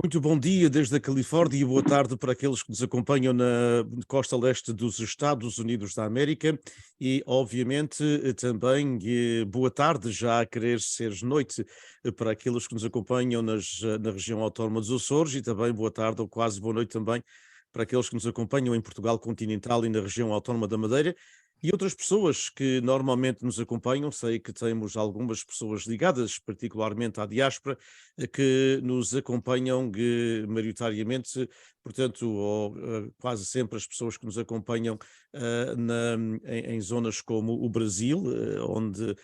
Muito bom dia desde a Califórnia e boa tarde para aqueles que nos acompanham na costa leste dos Estados Unidos da América e, obviamente, também boa tarde, já a querer ser noite, para aqueles que nos acompanham na região autónoma dos Açores e também boa tarde ou quase boa noite também para aqueles que nos acompanham em Portugal continental e na região autónoma da Madeira. E outras pessoas que normalmente nos acompanham, sei que temos algumas pessoas ligadas particularmente à diáspora, que nos acompanham maioritariamente, portanto, ou quase sempre as pessoas que nos acompanham em zonas como o Brasil, onde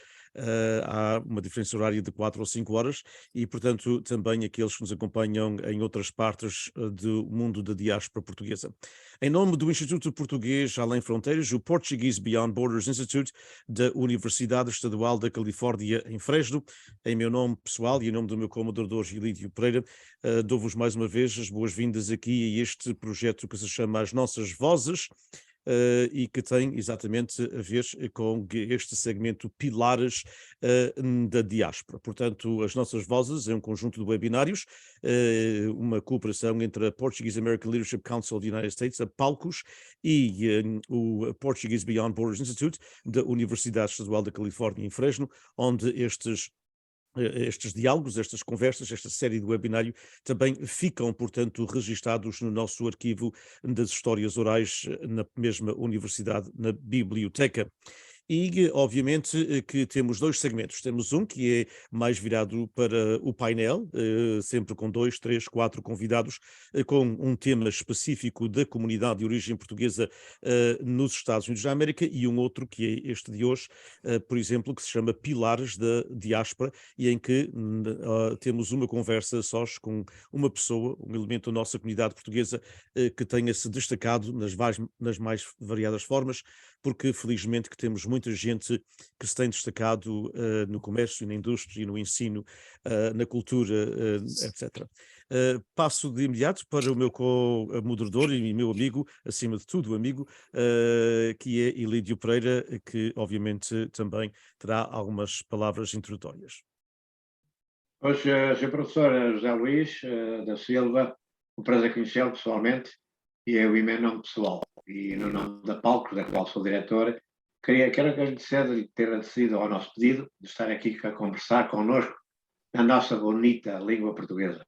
há uma diferença horária de 4 ou 5 horas, e, portanto, também aqueles que nos acompanham em outras partes do mundo da diáspora portuguesa. Em nome do Instituto Português Além Fronteiras, o Portuguese Beyond Borders Institute da Universidade Estadual da Califórnia em Fresno, em meu nome pessoal e em nome do meu co-moderador Gilídio Pereira, dou-vos mais uma vez as boas-vindas aqui a este projeto que se chama As Nossas Vozes, e que tem exatamente a ver com este segmento Pilares da Diáspora. Portanto, as nossas vozes é um conjunto de webinários, uma cooperação entre a Portuguese American Leadership Council of the United States, a PALCOS, e o Portuguese Beyond Borders Institute da Universidade Estadual da Califórnia em Fresno, onde estes diálogos, estas conversas, esta série de webinário também ficam, portanto, registados no nosso arquivo das histórias orais na mesma universidade, na biblioteca. E, obviamente, que temos dois segmentos. Temos um que é mais virado para o painel, sempre com 2, 3, 4 convidados, com um tema específico da comunidade de origem portuguesa nos Estados Unidos da América, e um outro que é este de hoje, por exemplo, que se chama Pilares da Diáspora, e em que temos uma conversa sós com uma pessoa, um elemento da nossa comunidade portuguesa, que tenha se destacado nas mais variadas formas, porque felizmente que temos muita gente que se tem destacado no comércio, na indústria, no ensino, na cultura, etc. Passo de imediato para o meu co-moderador e meu amigo, acima de tudo amigo, que é Ilídio Pereira, que obviamente também terá algumas palavras introdutórias. Pois, Sr. Professor José Luís da Silva, um prazer conhecê-lo pessoalmente, e eu, em meu nome pessoal e no nome da Palco, da qual sou diretor, quero agradecer de ter acedido ao nosso pedido de estar aqui a conversar connosco na nossa bonita língua portuguesa,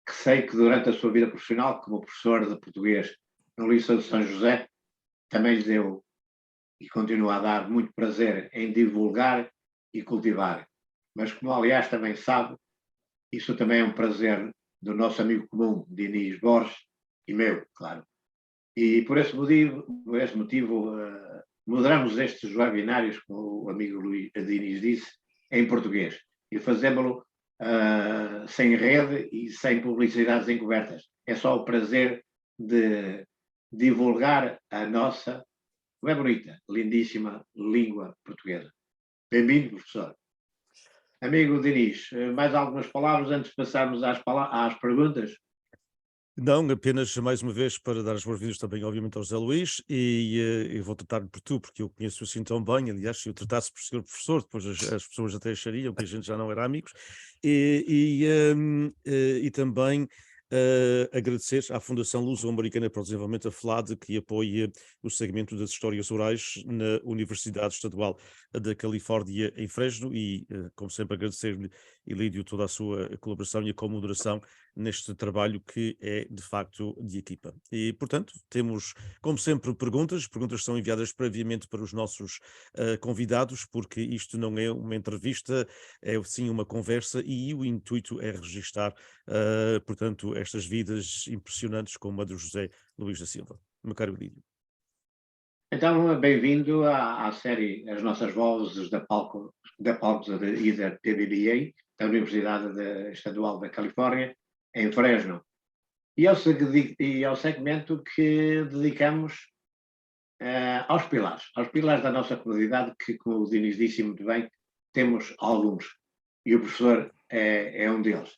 que sei que durante a sua vida profissional, como professor de português no Liceu de São José, também lhe deu e continua a dar muito prazer em divulgar e cultivar. Mas, como aliás também sabe, isso também é um prazer do nosso amigo comum, Dinis Borges, e meu, claro. E por esse motivo moderamos estes webinários, como o amigo Luís Dinis disse, em português. E fazemos-lo sem rede e sem publicidades encobertas. É só o prazer de divulgar a nossa, não é bonita, lindíssima língua portuguesa. Bem-vindo, professor. Amigo Dinis, mais algumas palavras antes de passarmos às perguntas? Não, apenas mais uma vez para dar as boas-vindas também, obviamente, ao José Luís, e eu vou tratar-lhe por tu, porque eu conheço-o assim tão bem. Aliás, se eu tratasse por senhor professor, depois as pessoas até achariam que a gente já não era amigos. E também agradecer à Fundação Luso-Americana para o Desenvolvimento, a FLAD, que apoia o segmento das histórias orais na Universidade Estadual da Califórnia em Fresno, e, como sempre, agradecer-lhe, Ilídio, toda a sua colaboração e a comoderação neste trabalho que é de facto de equipa. E, portanto, temos, como sempre, perguntas são enviadas previamente para os nossos convidados, porque isto não é uma entrevista, é sim uma conversa, e o intuito é registar, portanto, estas vidas impressionantes como a do José Luís da Silva. Meu caro Lídio. Então, bem-vindo à série As Nossas Vozes da Palco e da PBBA, da Universidade Estadual da Califórnia, em Fresno. E ao segmento que dedicamos aos pilares da nossa comunidade, que, como o Dinis disse muito bem, temos alguns, e o professor é um deles.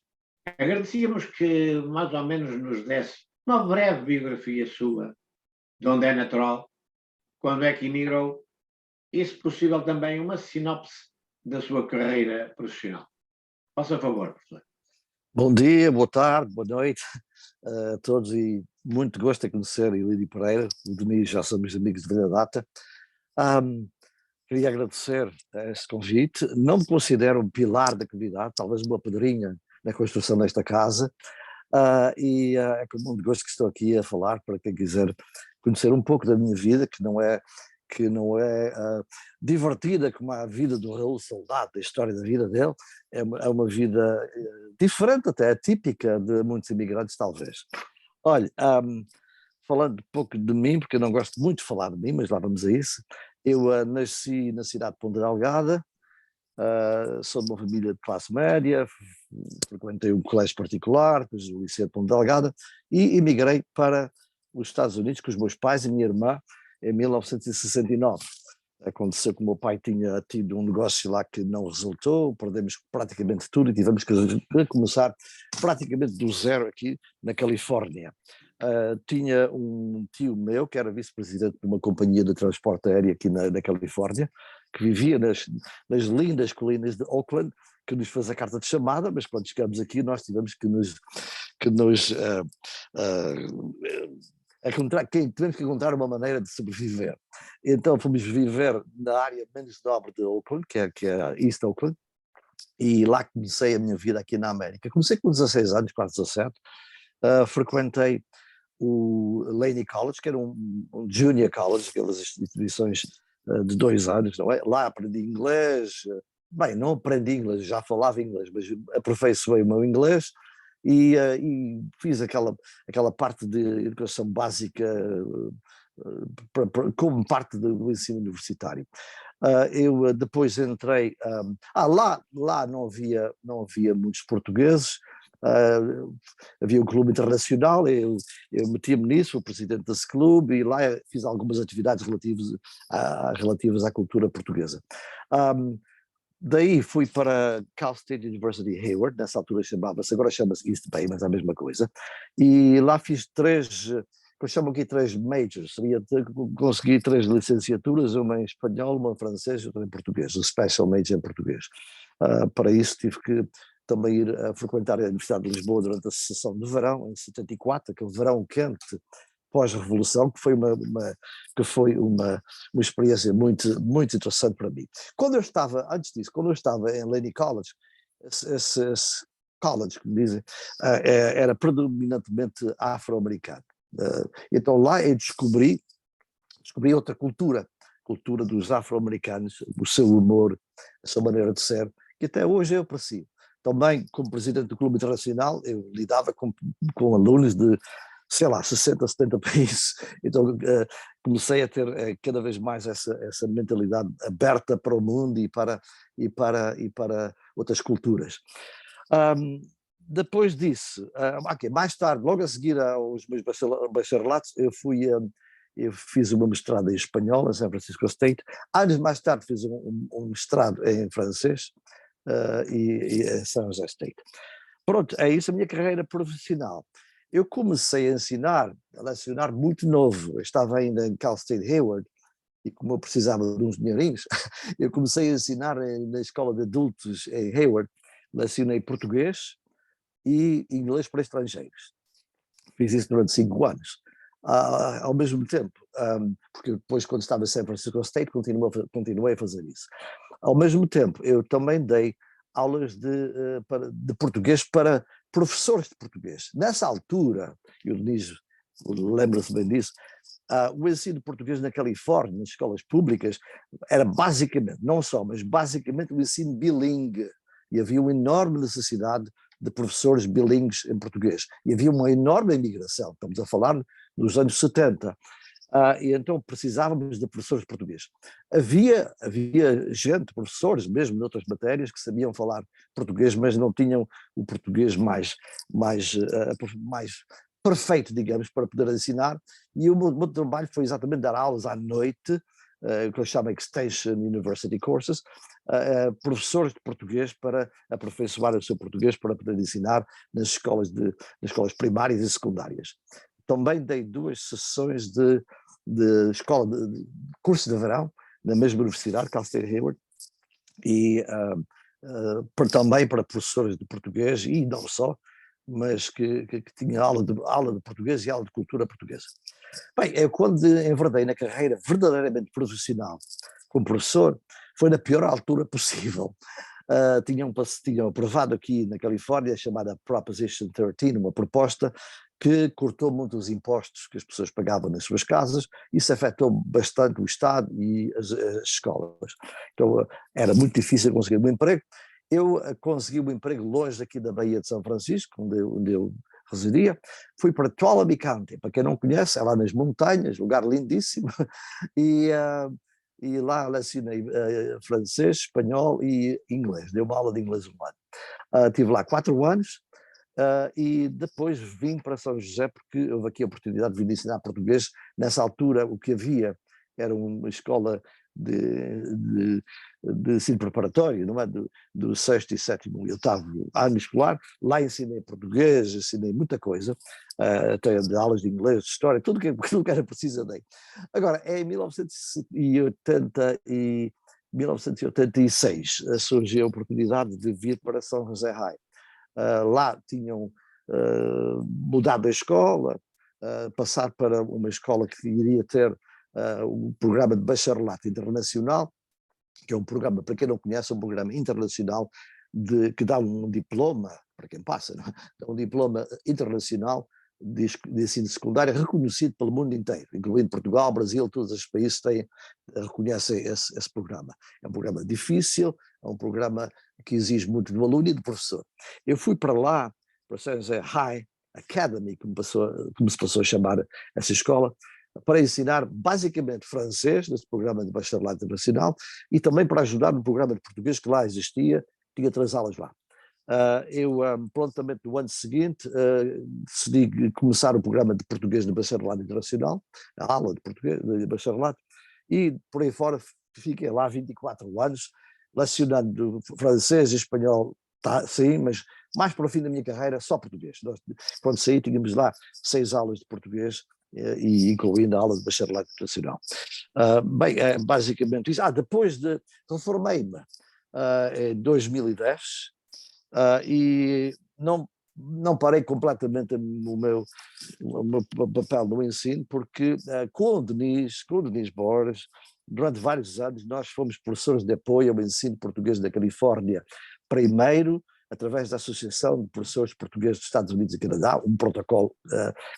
Agradecíamos que mais ou menos nos desse uma breve biografia sua, de onde é natural, quando é que emigrou, e, se possível, também uma sinopse da sua carreira profissional. Faça favor, professor. Bom dia, boa tarde, boa noite a todos e muito gosto em conhecer Ilídio Pereira, o Denis, já somos amigos de velha data. Ahm, Queria agradecer este convite, não me considero um pilar da comunidade, talvez uma pedrinha na construção desta casa, é com muito gosto que estou aqui a falar para quem quiser conhecer um pouco da minha vida, que não é divertida como a vida do Raul Soldado, a história da vida dele, é uma vida diferente até, atípica de muitos imigrantes talvez. Olha, falando um pouco de mim, porque eu não gosto muito de falar de mim, mas lá vamos a isso, eu nasci na cidade de Ponta Delgada, sou de uma família de classe média, frequentei um colégio particular, depois o liceu de Ponta Delgada, e emigrei para os Estados Unidos com os meus pais e a minha irmã em 1969. Aconteceu que o meu pai tinha tido um negócio lá que não resultou, perdemos praticamente tudo e tivemos que recomeçar praticamente do zero aqui na Califórnia. Tinha um tio meu que era vice-presidente de uma companhia de transporte aéreo aqui na Califórnia, que vivia nas lindas colinas de Oakland, que nos fez a carta de chamada, mas quando chegamos aqui nós tivemos tivemos que encontrar uma maneira de sobreviver. Então fomos viver na área menos nobre de Oakland, que é East Oakland, e lá comecei a minha vida aqui na América. Comecei com 16 anos, quase 17, frequentei o Laney College, que era um junior college, aquelas instituições de 2 anos, não é? Lá aprendi inglês, bem, não aprendi inglês, já falava inglês, mas aperfeiçoei o meu inglês e fiz aquela parte de educação básica como parte do ensino universitário. Eu depois entrei, lá não havia muitos portugueses, havia um clube internacional, eu metia-me nisso, fui presidente desse clube e lá fiz algumas atividades relativas à cultura portuguesa. Daí fui para Cal State University Hayward, nessa altura chamava-se, agora chama-se East Bay, mas é a mesma coisa, e lá fiz eu chamo aqui 3 majors, consegui 3 licenciaturas, uma em espanhol, uma em francês e outra em português, um special major em português. Para isso tive que também ir a frequentar a Universidade de Lisboa durante a sessão de verão, em 74, aquele verão quente pós-revolução, que foi uma experiência muito, muito interessante para mim. Antes disso, quando eu estava em Laney College, esse college, como dizem, era predominantemente afro-americano. Então lá eu descobri outra cultura dos afro-americanos, o seu humor, a sua maneira de ser, que até hoje eu aprecio. Também, como presidente do Clube Internacional, eu lidava com alunos de, sei lá, 60, 70 países, então comecei a ter cada vez mais essa mentalidade aberta para o mundo e para outras culturas. Depois disso, mais tarde, logo a seguir aos meus bacharelatos, eu fiz uma mestrado em espanhol, em San Francisco State. Anos mais tarde fiz um mestrado em francês e em San Jose State. Pronto, é isso a minha carreira profissional. Eu comecei a lecionar muito novo. Eu estava ainda em Cal State Hayward e como eu precisava de uns dinheirinhos, eu comecei a ensinar na escola de adultos em Hayward. Lecionei português e inglês para estrangeiros. Fiz isso durante 5 anos. Ao mesmo tempo, porque depois quando estava em San Francisco State continuei a fazer isso. Ao mesmo tempo, eu também dei aulas de português para professores de português. Nessa altura, eu lembra-se bem disso, o ensino de português na Califórnia, nas escolas públicas, era basicamente, não só, mas basicamente o ensino bilingue. E havia uma enorme necessidade de professores bilíngues em português. E havia uma enorme imigração, estamos a falar nos anos 70. E então precisávamos de professores de português. Havia gente, professores mesmo de outras matérias, que sabiam falar português, mas não tinham o português mais perfeito, digamos, para poder ensinar. E o meu trabalho foi exatamente dar aulas à noite, que eu chamo Extension University Courses, professores de português para aperfeiçoar o seu português para poder ensinar nas escolas primárias e secundárias. Também dei 2 sessões de escola de curso de verão na mesma universidade, Cal State Hayward, e também para professores de português e não só, mas que tinha aula de português e aula de cultura portuguesa. Bem, eu quando enverdei na carreira verdadeiramente profissional como professor, foi na pior altura possível. Tinham aprovado aqui na Califórnia a chamada Proposition 13, uma proposta que cortou muito os impostos que as pessoas pagavam nas suas casas. Isso afetou bastante o Estado e as escolas. Então era muito difícil conseguir um emprego. Eu consegui um emprego longe aqui da Baía de São Francisco, onde eu residia. Fui para Tuolumne County, para quem não conhece, é lá nas montanhas, lugar lindíssimo, e lá lecionei francês, espanhol e inglês. Dei uma aula de inglês um ano. Estive lá 4 anos. E depois vim para São José porque houve aqui a oportunidade de vir ensinar português. Nessa altura o que havia era uma escola de ensino preparatório, não é? Do 6º e 7º e 8º ano escolar. Lá ensinei português, ensinei muita coisa, até de aulas de inglês, de história, tudo que era preciso dei. Agora, em 1986 surgiu a oportunidade de vir para São José High. Lá tinham mudado a escola, passar para uma escola que iria ter um programa de bacharelato internacional, que é um programa, para quem não conhece, um programa internacional que dá um diploma, para quem passa, não é? Dá um diploma internacional de ensino secundário reconhecido pelo mundo inteiro, incluindo Portugal, Brasil, todos os países reconhecem esse programa. É um programa difícil, é um programa que exige muito do aluno e do professor. Eu fui para lá, para São José High Academy, como se passou a chamar essa escola, para ensinar basicamente francês, nesse programa de bacharelato internacional, e também para ajudar no programa de português que lá existia, tinha 3 aulas lá. Eu prontamente no ano seguinte decidi começar o programa de português de bacharelato internacional, a aula de português de bacharelato, e por aí fora fiquei lá 24 anos, lecionando francês e espanhol, sim, mas mais para o fim da minha carreira só português. Quando saí tínhamos lá 6 aulas de português, e incluindo a aula de bacharelato internacional. Bem, é basicamente isso. Depois reformei-me em 2010, e não parei completamente o meu papel no ensino, porque com o Denis Borges, durante vários anos, nós fomos professores de apoio ao ensino português da Califórnia, primeiro através da Associação de Professores Portugueses dos Estados Unidos e Canadá, um protocolo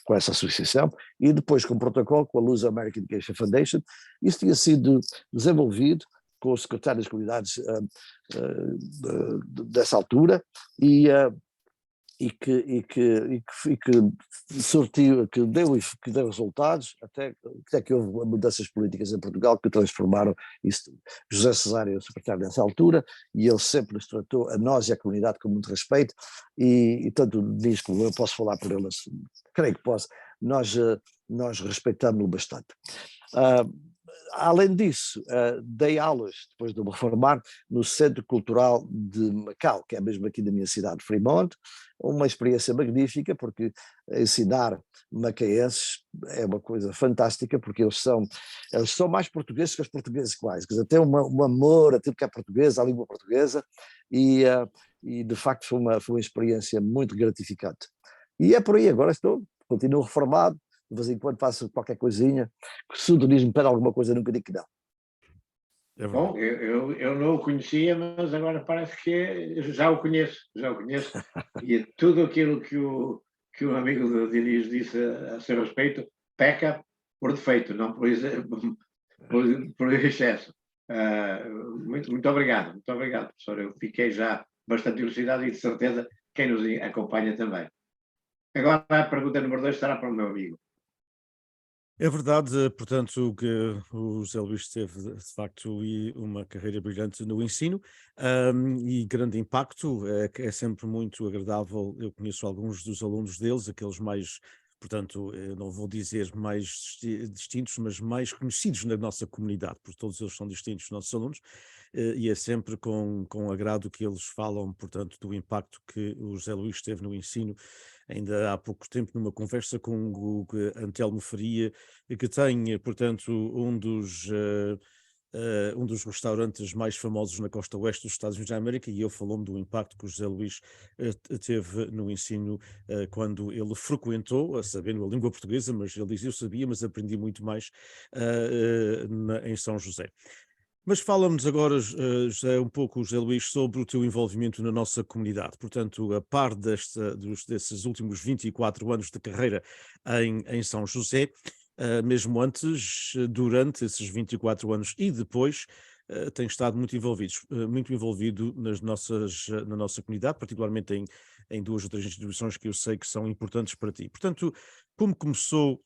com essa associação, e depois com um protocolo com a Luso American Education Foundation. Isso tinha sido desenvolvido com os secretários de comunidades dessa altura, e que sortiu, que deu resultados, até que houve mudanças políticas em Portugal que transformaram isso. José Cesário, o secretário nessa altura, e ele sempre nos tratou, a nós e a comunidade, com muito respeito, e tanto diz como eu posso falar por ele, creio que posso, nós respeitamos-lo bastante. Além disso, dei aulas, depois de me reformar, no Centro Cultural de Macau, que é mesmo aqui da minha cidade, Fremont, uma experiência magnífica, porque ensinar macaenses é uma coisa fantástica, porque eles são mais portugueses que os portugueses quase, quer dizer, têm um amor a tudo que é português, à língua portuguesa, e de facto foi uma experiência muito gratificante. E é por aí, agora continuo reformado, de vez em quando faço qualquer coisinha, se o Denis me pede alguma coisa, nunca digo que não. Bom, eu não o conhecia, mas agora parece que já o conheço, e tudo aquilo que o amigo do Diniz disse a seu respeito peca por defeito, não por excesso. Muito obrigado, professor. Eu fiquei já bastante elucidado e de certeza quem nos acompanha também. Agora a pergunta número 2 estará para o meu amigo. É verdade, portanto, que o José Luís teve, de facto, uma carreira brilhante no ensino, e grande impacto, é sempre muito agradável. Eu conheço alguns dos alunos deles, aqueles mais, portanto, não vou dizer mais distintos, mas mais conhecidos na nossa comunidade, porque todos eles são distintos, os nossos alunos, e é sempre com agrado que eles falam, portanto, do impacto que o José Luís teve no ensino. Ainda há pouco tempo, numa conversa com o Antelmo Faria, que tem, portanto, um dos um dos restaurantes mais famosos na costa oeste dos Estados Unidos da América, e ele falou-me do impacto que o José Luís teve no ensino quando ele frequentou, sabendo a língua portuguesa, mas ele diz, eu sabia, mas aprendi muito mais em São José. Mas fala-nos agora, José, um pouco, José Luís, sobre o teu envolvimento na nossa comunidade. Portanto, a par desses últimos 24 anos de carreira em São José, mesmo antes, durante esses 24 anos e depois, tem estado muito envolvido na nossa comunidade, particularmente em duas ou três instituições que eu sei que são importantes para ti. Portanto, como começou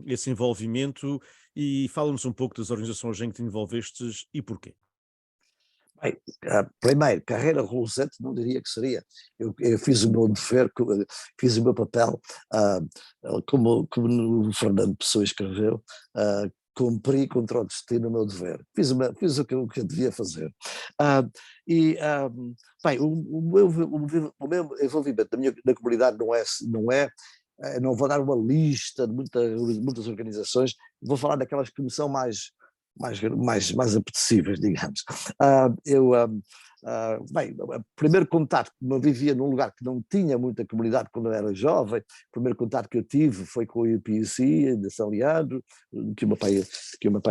esse envolvimento e fala-nos um pouco das organizações em que te envolvestes e porquê? Bem, primeiro, carreira reluzente não diria que seria. Eu fiz o meu dever, fiz o meu papel, como o Fernando Pessoa escreveu, cumpri contra o destino o meu dever. Fiz o que eu devia fazer. Bem, o meu envolvimento na comunidade não vou dar uma lista de muitas organizações, vou falar daquelas que me são mais apetecíveis, digamos. Bem, o primeiro contato, como eu vivia num lugar que não tinha muita comunidade quando eu era jovem, o primeiro contato que eu tive foi com o IPC de São Leandro, que o meu pai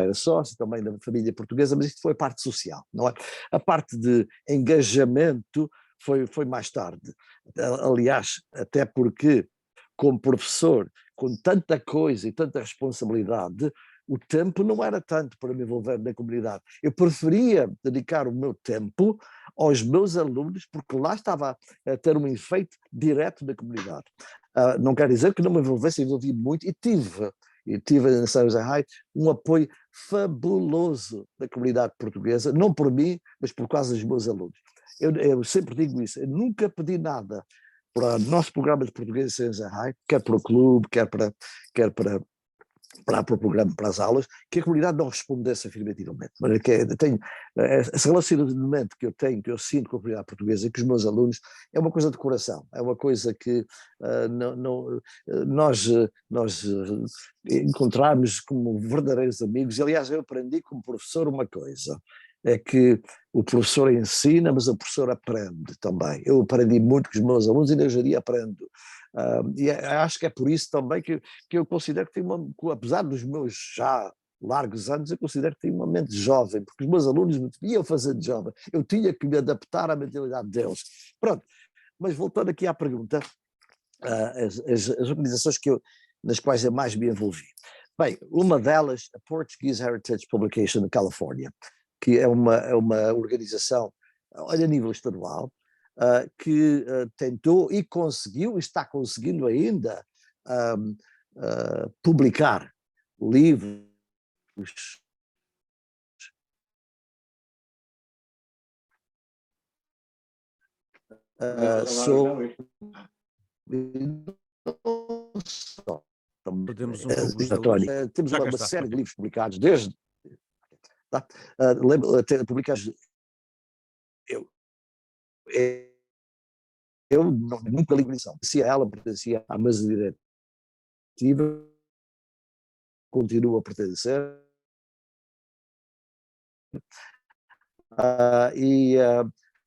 era sócio, também da família portuguesa, mas isto foi a parte social, não é? A parte de engajamento foi mais tarde. Aliás, até porque, como professor, com tanta coisa e tanta responsabilidade, o tempo não era tanto para me envolver na comunidade. Eu preferia dedicar o meu tempo aos meus alunos, porque lá estava a ter um efeito direto na comunidade. Não quer dizer que não me envolvi muito, e tive na São José High um apoio fabuloso da comunidade portuguesa, não por mim, mas por causa dos meus alunos. Eu sempre digo isso, eu nunca pedi nada para o nosso programa de português em São José High, quer para o clube, quer para o programa, para as aulas, que a comunidade não respondesse afirmativamente. Mas esse relacionamento que eu sinto com a comunidade portuguesa e com os meus alunos é uma coisa de coração, é uma coisa que nós encontramos como verdadeiros amigos. E, aliás, eu aprendi como professor uma coisa, é que o professor ensina, mas o professor aprende também. Eu aprendi muito com os meus alunos e na hoje em dia aprendo. E acho que é por isso também que eu considero que tenho apesar dos meus já largos anos, eu considero que tenho uma mente jovem, porque os meus alunos me iam fazendo jovem, eu tinha que me adaptar à mentalidade deles. Pronto, mas voltando aqui à pergunta, as organizações nas quais eu mais me envolvi. Bem, uma delas, a Portuguese Heritage Publication da Califórnia, que é uma organização a nível estadual, que tentou e conseguiu, e está conseguindo ainda, publicar livros sobre Perdemos um pouco os alunos. temos Já cá uma está. série de Ok. livros publicados desde publicados eu nunca li lição. Se ela pertencia à mesa diretiva, continua a pertencer,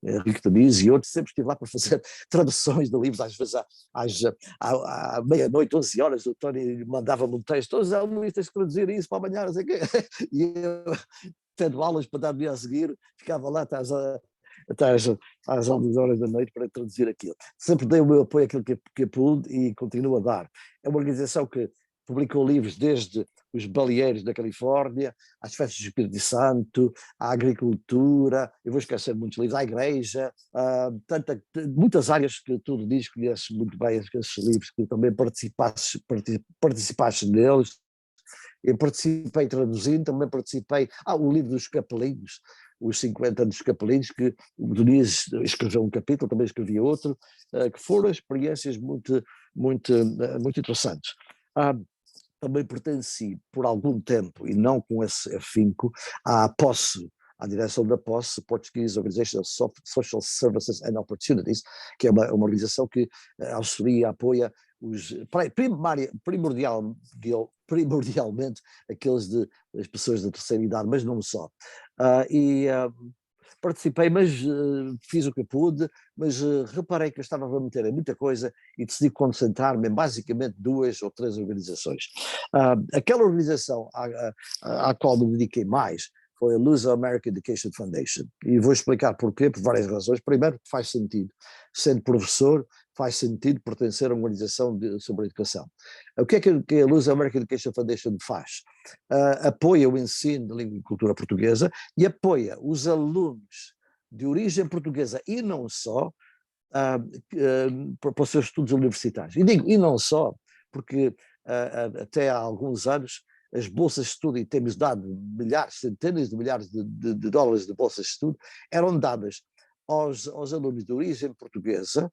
Henrique Damiz e outros, sempre estive lá para fazer traduções de livros, às vezes à meia-noite, 11 horas, o Tony mandava-me um texto, todos os Luís, tens que traduzir isso para amanhã, não sei o quê, e eu, tendo aulas para dar-me a seguir, ficava lá até às 11 horas da noite para traduzir aquilo. Sempre dei o meu apoio àquilo que pude e continuo a dar. É uma organização que publicou livros desde os baleeiros da Califórnia, às festas do Espírito Santo, à agricultura, eu vou esquecer muitos livros, à igreja, muitas áreas que tu conheces muito bem esses livros, que também participaste neles. Eu participei traduzindo, também participei, o livro dos Capelinhos, os 50 anos dos Capelinhos, que o Doniz escreveu um capítulo, também escrevi outro, que foram experiências muito interessantes. Também pertenci por algum tempo, e não com esse afinco, à direção da POSSE, Portuguese Organization of Social Services and Opportunities, que é uma organização que auxilia e apoia primordialmente aqueles das pessoas da terceira idade, mas não só. Participei, mas fiz o que pude, mas reparei que eu estava a meter em muita coisa e decidi concentrar-me em basicamente 2 ou 3 organizações. Aquela organização à qual me dediquei mais foi a Luso-American Education Foundation, e vou explicar porquê, por várias razões. Primeiro, faz sentido, sendo professor, faz sentido pertencer a uma organização sobre educação. O que é que a Luso-American Education Foundation faz? Apoia o ensino de língua e cultura portuguesa e apoia os alunos de origem portuguesa e não só para os seus estudos universitários. E digo, e não só, porque até há alguns anos as bolsas de estudo, e temos dado milhares, centenas de milhares de dólares de bolsas de estudo, eram dadas aos alunos de origem portuguesa,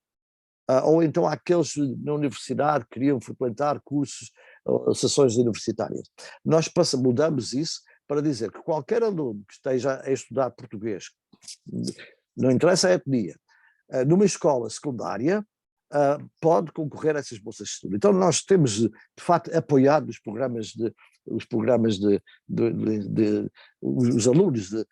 ou então àqueles na universidade que queriam frequentar cursos ou sessões universitárias. Nós mudamos isso para dizer que qualquer aluno que esteja a estudar português, não interessa a etnia, numa escola secundária, pode concorrer a essas bolsas de estudo. Então nós temos, de facto, apoiado os programas os alunos de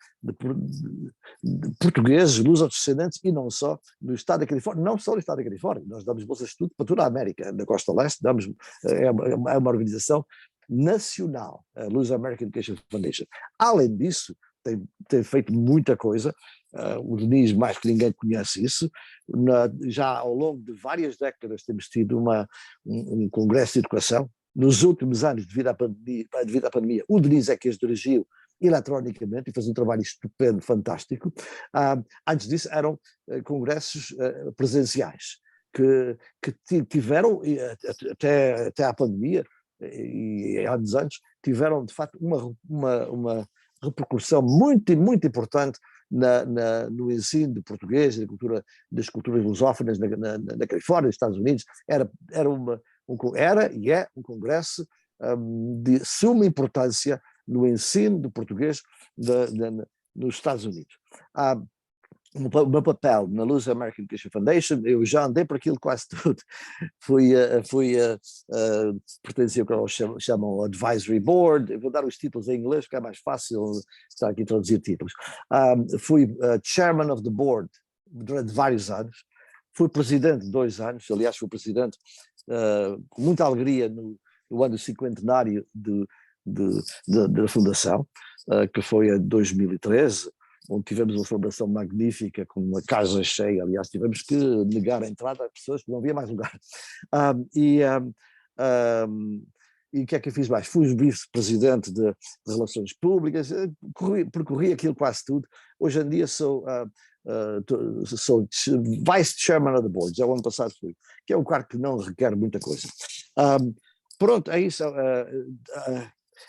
portugueses, luso-descendentes, e não só no estado da Califórnia, não só no estado da Califórnia, nós damos bolsas de estudo para toda a América, na costa leste, é uma organização nacional, a Luso-American Education Foundation. Além disso, tem feito muita coisa. O Denis, mais que ninguém, conhece isso. Já ao longo de várias décadas temos tido um congresso de educação. Nos últimos anos, devido à pandemia, o Denis é que os dirigiu eletronicamente e fez um trabalho estupendo, fantástico. Antes disso eram congressos presenciais que tiveram, até à pandemia, e há anos antes, tiveram de facto uma repercussão muito, muito importante no ensino de português, das culturas lusófonas na Califórnia, nos Estados Unidos. Era e é um congresso de suma importância no ensino de português nos Estados Unidos. O meu papel na Luso-American Education Foundation, eu já andei por aquilo quase tudo. Pertencia ao que eles chamam Advisory Board. Eu vou dar os títulos em inglês, porque é mais fácil estar aqui a traduzir títulos. Fui Chairman of the Board durante vários anos. Fui presidente 2 anos, aliás, fui presidente com muita alegria no ano cinquentenário da Fundação, que foi em 2013, onde tivemos uma celebração magnífica, com uma casa cheia. Aliás, tivemos que negar a entrada a pessoas, porque não havia mais lugar. E o que é que eu fiz mais? Fui vice-presidente de Relações Públicas, percorri aquilo quase tudo. Hoje em dia sou vice-chairman of the board, já o ano passado fui, que é um cargo que não requer muita coisa. Pronto, é isso.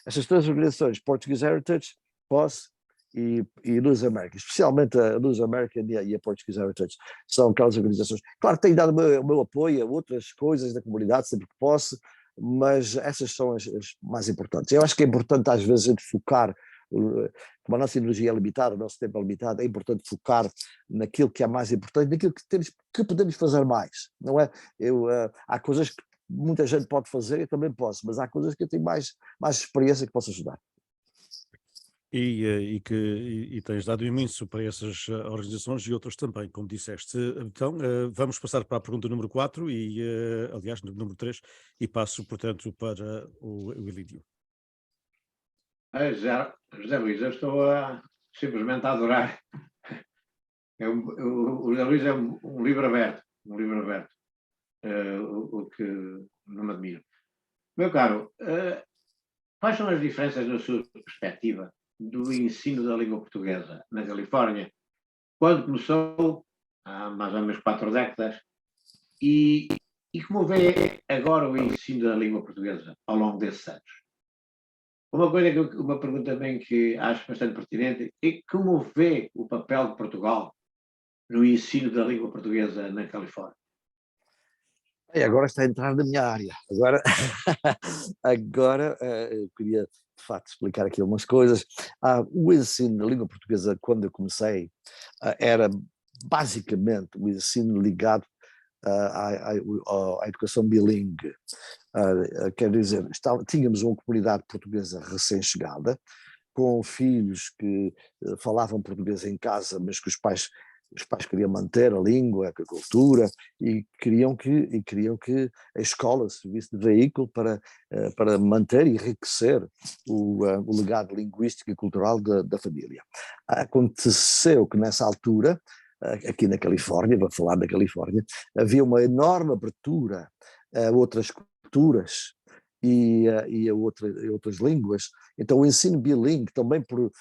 Essas 3 organizações, Portuguese Heritage, POS e Luso-American, especialmente a Luso-American e a Portuguese Heritage, são aquelas organizações. Claro que tenho dado o meu apoio a outras coisas da comunidade, sempre que posso, mas essas são as mais importantes. Eu acho que é importante às vezes focar, como a nossa energia é limitada, o nosso tempo é limitado, é importante focar naquilo que é mais importante, naquilo que podemos fazer mais, não é? Há coisas que muita gente pode fazer, eu também posso, mas há coisas que eu tenho mais experiência que posso ajudar. E tens dado imenso para essas organizações e outras também, como disseste. Então, vamos passar para a pergunta número 4 aliás, número 3, e passo, portanto, para o Elídio. José Luís, eu estou simplesmente a adorar. O José Luís é um livro aberto, o que não me admiro. Meu caro, quais são as diferenças na sua perspectiva do ensino da língua portuguesa na Califórnia, quando começou, há mais ou menos 4 décadas, e como vê agora o ensino da língua portuguesa ao longo desses anos? Uma pergunta também que acho bastante pertinente é como vê o papel de Portugal no ensino da língua portuguesa na Califórnia? Agora está a entrar na minha área. Agora eu queria, de facto, explicar aqui algumas coisas. O ensino da língua portuguesa, quando eu comecei, era basicamente o ensino ligado à educação bilingue. Quer dizer, tínhamos uma comunidade portuguesa recém-chegada, com filhos que falavam português em casa, mas que os pais queriam manter a língua, a cultura, e queriam que a escola servisse de veículo para manter e enriquecer o legado linguístico e cultural da família. Aconteceu que nessa altura, aqui na Califórnia, vou falar da Califórnia, havia uma enorme abertura a outras culturas e a outras línguas. Então o ensino bilingue, também por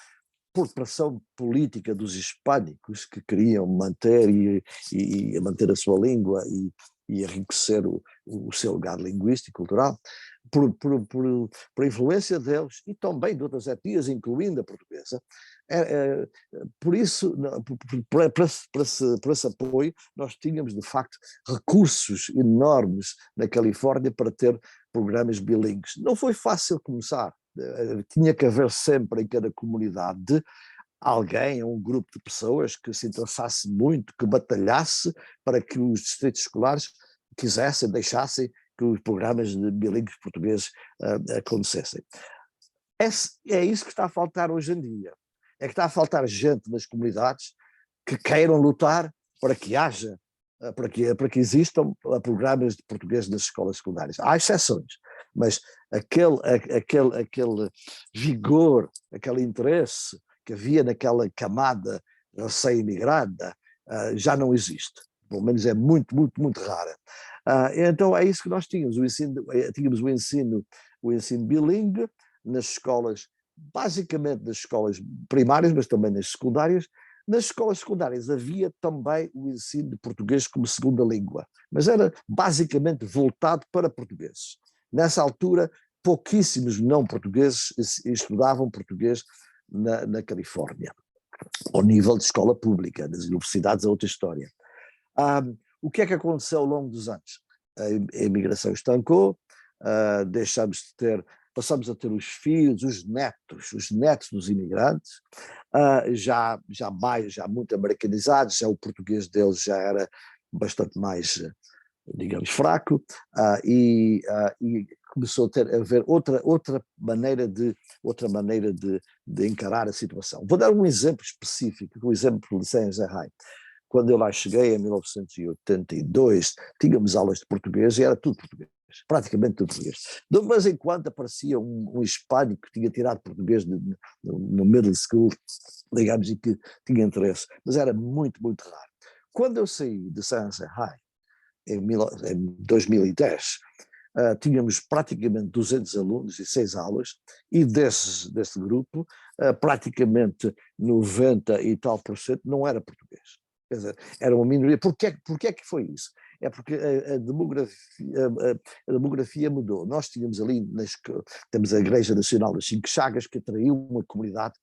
pressão política dos hispânicos que queriam manter e manter a sua língua e enriquecer o seu legado linguístico e cultural, por influência deles e também de outras etnias, incluindo a portuguesa. Por isso, por esse apoio, nós tínhamos, de facto, recursos enormes na Califórnia para ter programas bilíngues. Não foi fácil começar. Tinha que haver sempre em cada comunidade alguém, um grupo de pessoas que se interessasse muito, que batalhasse para que os distritos escolares quisessem, deixassem que os programas de bilíngues portugueses acontecessem. É isso que está a faltar hoje em dia. É que está a faltar gente nas comunidades que queiram lutar para que haja, para que existam programas de português nas escolas secundárias. Há exceções, mas aquele vigor, aquele interesse que havia naquela camada recém-imigrada já não existe. Pelo menos é muito, muito, muito rara. Então é isso que nós tínhamos. Tínhamos o ensino bilingue nas escolas, basicamente nas escolas primárias, mas também nas secundárias. Nas escolas secundárias havia também o ensino de português como segunda língua, mas era basicamente voltado para portugueses. Nessa altura, pouquíssimos não portugueses estudavam português na Califórnia, ao nível de escola pública, das universidades é outra história. O que é que aconteceu ao longo dos anos? A imigração estancou, passamos a ter os filhos, os netos dos imigrantes, já muito americanizados, já o português deles já era bastante mais, digamos, fraco, e começou a haver outra maneira de encarar a situação. Vou dar um exemplo específico, o exemplo de San José High. Quando eu lá cheguei, em 1982, tínhamos aulas de português e era tudo português, praticamente tudo português. De vez em quando aparecia um hispânico que tinha tirado português no middle school, digamos, e que tinha interesse, mas era muito, muito raro. Quando eu saí de San José High, em 2010, tínhamos praticamente 200 alunos e 6 aulas, e desse grupo, praticamente 90 e tal por cento não era português. Quer dizer, era uma minoria. Porquê que foi isso? É porque a demografia mudou. Nós tínhamos ali, temos a Igreja Nacional das Cinco Chagas, que atraiu uma comunidade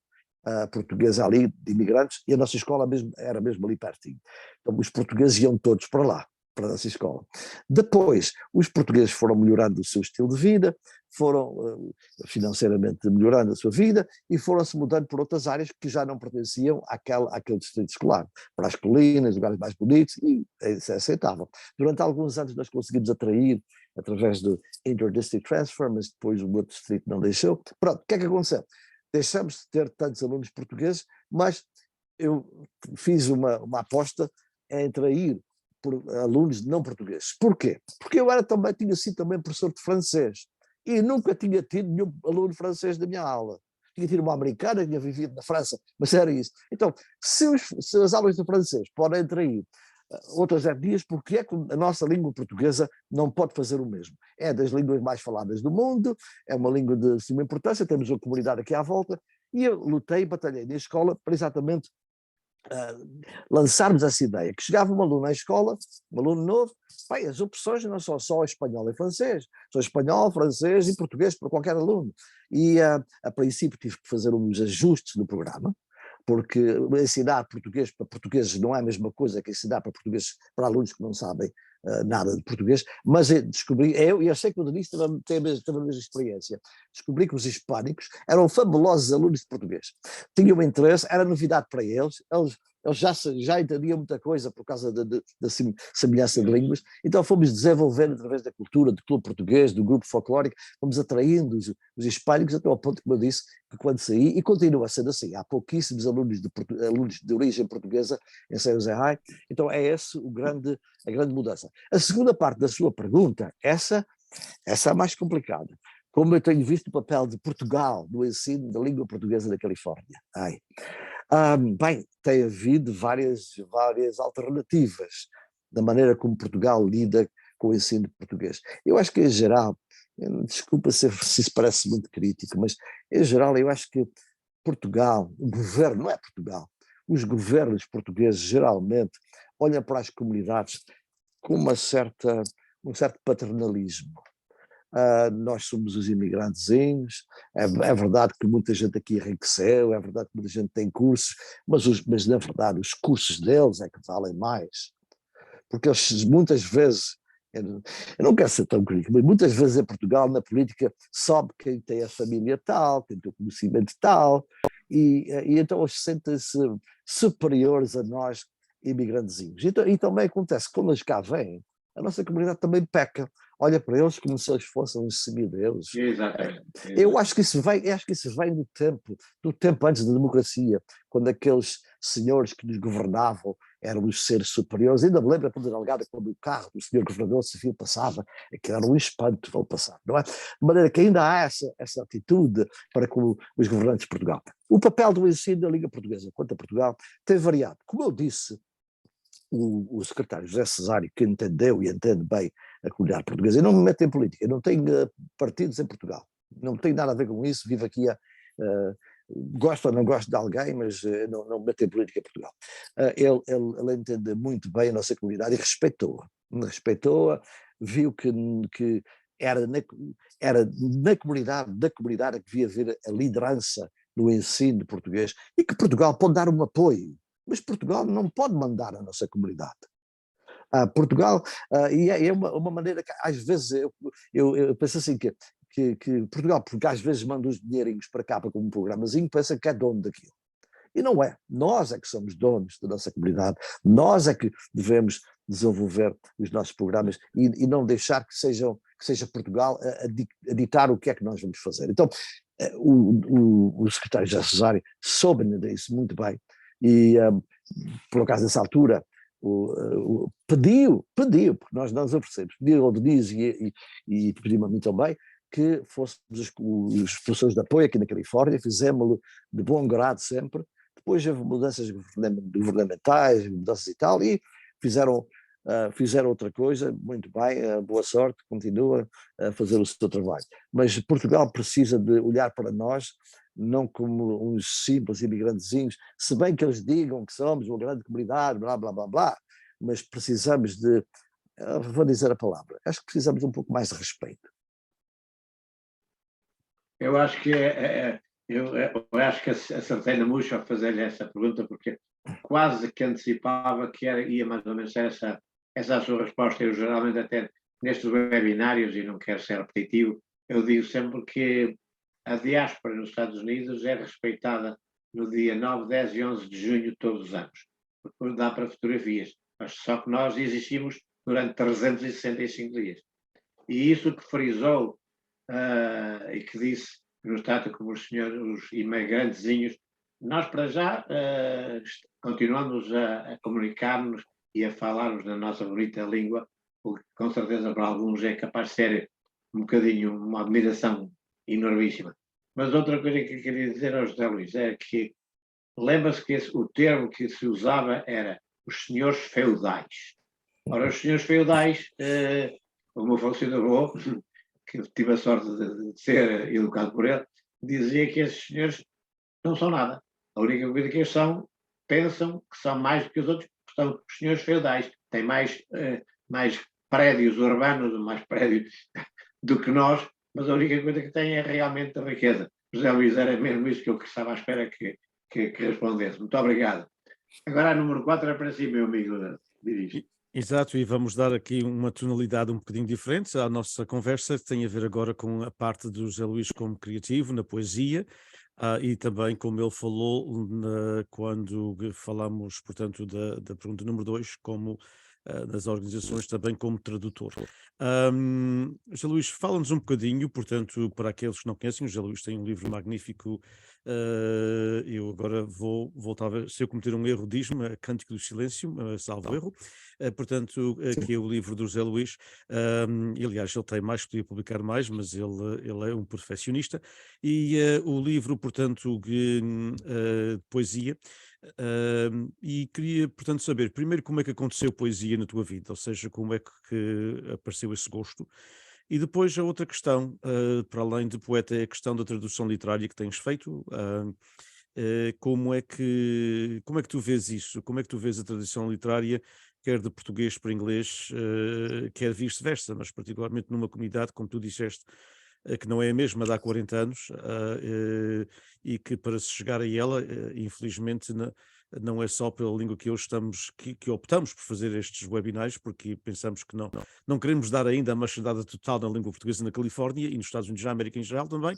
portuguesa ali, de imigrantes, e a nossa escola era mesmo ali pertinho. Então os portugueses iam todos para lá, para a nossa escola. Depois, os portugueses foram melhorando o seu estilo de vida, foram financeiramente melhorando a sua vida e foram-se mudando por outras áreas que já não pertenciam àquele distrito escolar, para as colinas, lugares mais bonitos, e isso é aceitável. Durante alguns anos nós conseguimos atrair através do Inter-District Transfer, mas depois o outro distrito não deixou. Pronto, o que é que aconteceu? Deixamos de ter tantos alunos portugueses, mas eu fiz uma aposta em atrair por alunos não portugueses. Porquê? Porque eu tinha sido também professor de francês e nunca tinha tido nenhum aluno francês da minha aula. Tinha tido uma americana que tinha vivido na França, mas era isso. Então, se as aulas de francês podem atrair outras etnias, porque é que a nossa língua portuguesa não pode fazer o mesmo? É das línguas mais faladas do mundo, é uma língua de suma importância, temos uma comunidade aqui à volta, e eu lutei e batalhei na escola para exatamente lançarmos essa ideia, que chegava um aluno à escola, um aluno novo, as opções não são só espanhol e francês, são espanhol, francês e português para qualquer aluno. E a princípio tive que fazer uns ajustes no programa, porque ensinar português para portugueses não é a mesma coisa que ensinar para alunos que não sabem nada de português, mas descobri, eu sei que o Denis teve a mesma experiência, descobri que os hispânicos eram fabulosos alunos de português, tinham interesse, era novidade para eles eles já entendiam muita coisa por causa da semelhança de línguas, então fomos desenvolvendo através da cultura, do clube português, do grupo folclórico, fomos atraindo os hispânicos até ao ponto, como eu disse, que quando saí, e continua sendo assim, há pouquíssimos alunos de origem portuguesa em São José High, então é essa a grande mudança. A segunda parte da sua pergunta, essa é a mais complicada. Como eu tenho visto o papel de Portugal no ensino da língua portuguesa da Califórnia. Bem, tem havido várias alternativas da maneira como Portugal lida com o ensino português. Eu acho que, em geral, desculpa se isso parece muito crítico, mas, em geral, eu acho que Portugal, o governo, não é Portugal, os governos portugueses, geralmente, olham para as comunidades com um certo paternalismo. Nós somos os imigrantezinhos, é verdade que muita gente aqui enriqueceu, é verdade que muita gente tem cursos, mas na verdade os cursos deles é que valem mais, porque eles muitas vezes, eu não quero ser tão crítico, mas muitas vezes em Portugal, na política, sobe quem tem a família tal, quem tem o conhecimento tal, e então eles sentem-se superiores a nós, imigrantezinhos. E também acontece, quando eles cá vêm, a nossa comunidade também peca, olha para eles como se eles fossem uns semideuses. Exatamente. Eu acho que isso vem do tempo antes da democracia, quando aqueles senhores que nos governavam eram os seres superiores. Ainda me lembro, quando o carro do senhor governador civil passava, aquilo era um espanto ao passar, não é? De maneira que ainda há essa atitude para com os governantes de Portugal. O papel do ensino da língua portuguesa quanto a Portugal tem variado. Como eu disse, o secretário José Cesário, que entendeu e entende bem a comunidade portuguesa, eu não me meto em política, eu não tenho partidos em Portugal, não tenho nada a ver com isso, vivo aqui gosto ou não gosto de alguém, mas não me meto em política em Portugal. Ele entende muito bem a nossa comunidade e respeitou-a, viu que era na comunidade que devia haver a liderança no ensino de português e que Portugal pode dar um apoio, mas Portugal não pode mandar a nossa comunidade. Portugal, e é uma maneira que às vezes eu penso assim que Portugal, porque às vezes manda os dinheirinhos para cá para um programazinho, pensa que é dono daquilo. E não é. Nós é que somos donos da nossa comunidade, nós é que devemos desenvolver os nossos programas e não deixar que seja Portugal a ditar o que é que nós vamos fazer. Então, o secretário José Cesário soube disso muito bem e, por acaso, nessa altura, pediu, porque nós não nos oferecemos, pediu ao Denise e pediu-me a mim também, que fôssemos os professores de apoio aqui na Califórnia, fizemos-lo de bom grado sempre. Depois houve mudanças governamentais, mudanças e tal, e fizeram outra coisa, muito bem, boa sorte, continua a fazer o seu trabalho. Mas Portugal precisa de olhar para nós, não como uns simples imigrantezinhos, se bem que eles digam que somos uma grande comunidade, blá, blá, blá, blá, mas precisamos vou dizer a palavra, acho que precisamos de um pouco mais de respeito. Eu acho que eu acho que acertei na mousse ao fazer-lhe essa pergunta, porque quase que antecipava que ia mais ou menos essa a sua resposta. Eu geralmente até nestes webinários, e não quero ser repetitivo, eu digo sempre que a diáspora nos Estados Unidos é respeitada no dia 9, 10 e 11 de junho todos os anos, porque dá para fotografias, mas só que nós existimos durante 365 dias. E isso que frisou e que disse que nos trata como os senhores, os imigrantezinhos, nós para já continuamos a comunicar-nos e a falarmos na nossa bonita língua, o que com certeza para alguns é capaz de ser um bocadinho uma admiração enormíssima. Mas outra coisa que eu queria dizer ao José Luís é que lembra-se que o termo que se usava era os senhores feudais. Ora, os senhores feudais, o meu falecido avô, que tive a sorte de ser educado por ele, dizia que esses senhores não são nada. A única coisa que eles são, pensam que são mais do que os outros, são os senhores feudais. Têm mais prédios urbanos, mais prédios do que nós, mas a única coisa que têm é realmente a riqueza. José Luís, era mesmo isso que eu estava à espera que respondesse. Muito obrigado. Agora a número 4 é para si, meu amigo. Dirige. Exato, e vamos dar aqui uma tonalidade um bocadinho diferente à nossa conversa, que tem a ver agora com a parte do José Luís como criativo, na poesia. E também, como ele falou, quando falamos, portanto, da pergunta número 2, como nas organizações, também como tradutor. José Luís, fala-nos um bocadinho, portanto, para aqueles que não conhecem, o José Luís tem um livro magnífico. Eu agora vou talvez, se eu cometer um erro, diz-me, Cântico do Silêncio, salvo erro, portanto, que é o livro do José Luís. E, aliás, ele tem mais, podia publicar mais, mas ele é um perfeccionista. E o livro, portanto, de poesia, e queria, portanto, saber primeiro como é que aconteceu poesia na tua vida, ou seja, como é que apareceu esse gosto, e depois a outra questão, para além de poeta, é a questão da tradução literária que tens feito. Como é que tu vês isso? Como é que tu vês a tradução literária, quer de português para inglês, quer vice-versa, mas particularmente numa comunidade, como tu disseste, que não é a mesma de há 40 anos, e que para se chegar a ela, infelizmente, não é só pela língua que hoje que optamos por fazer estes webinars, porque pensamos que não queremos dar ainda a machadada total na língua portuguesa na Califórnia e nos Estados Unidos da América em geral também,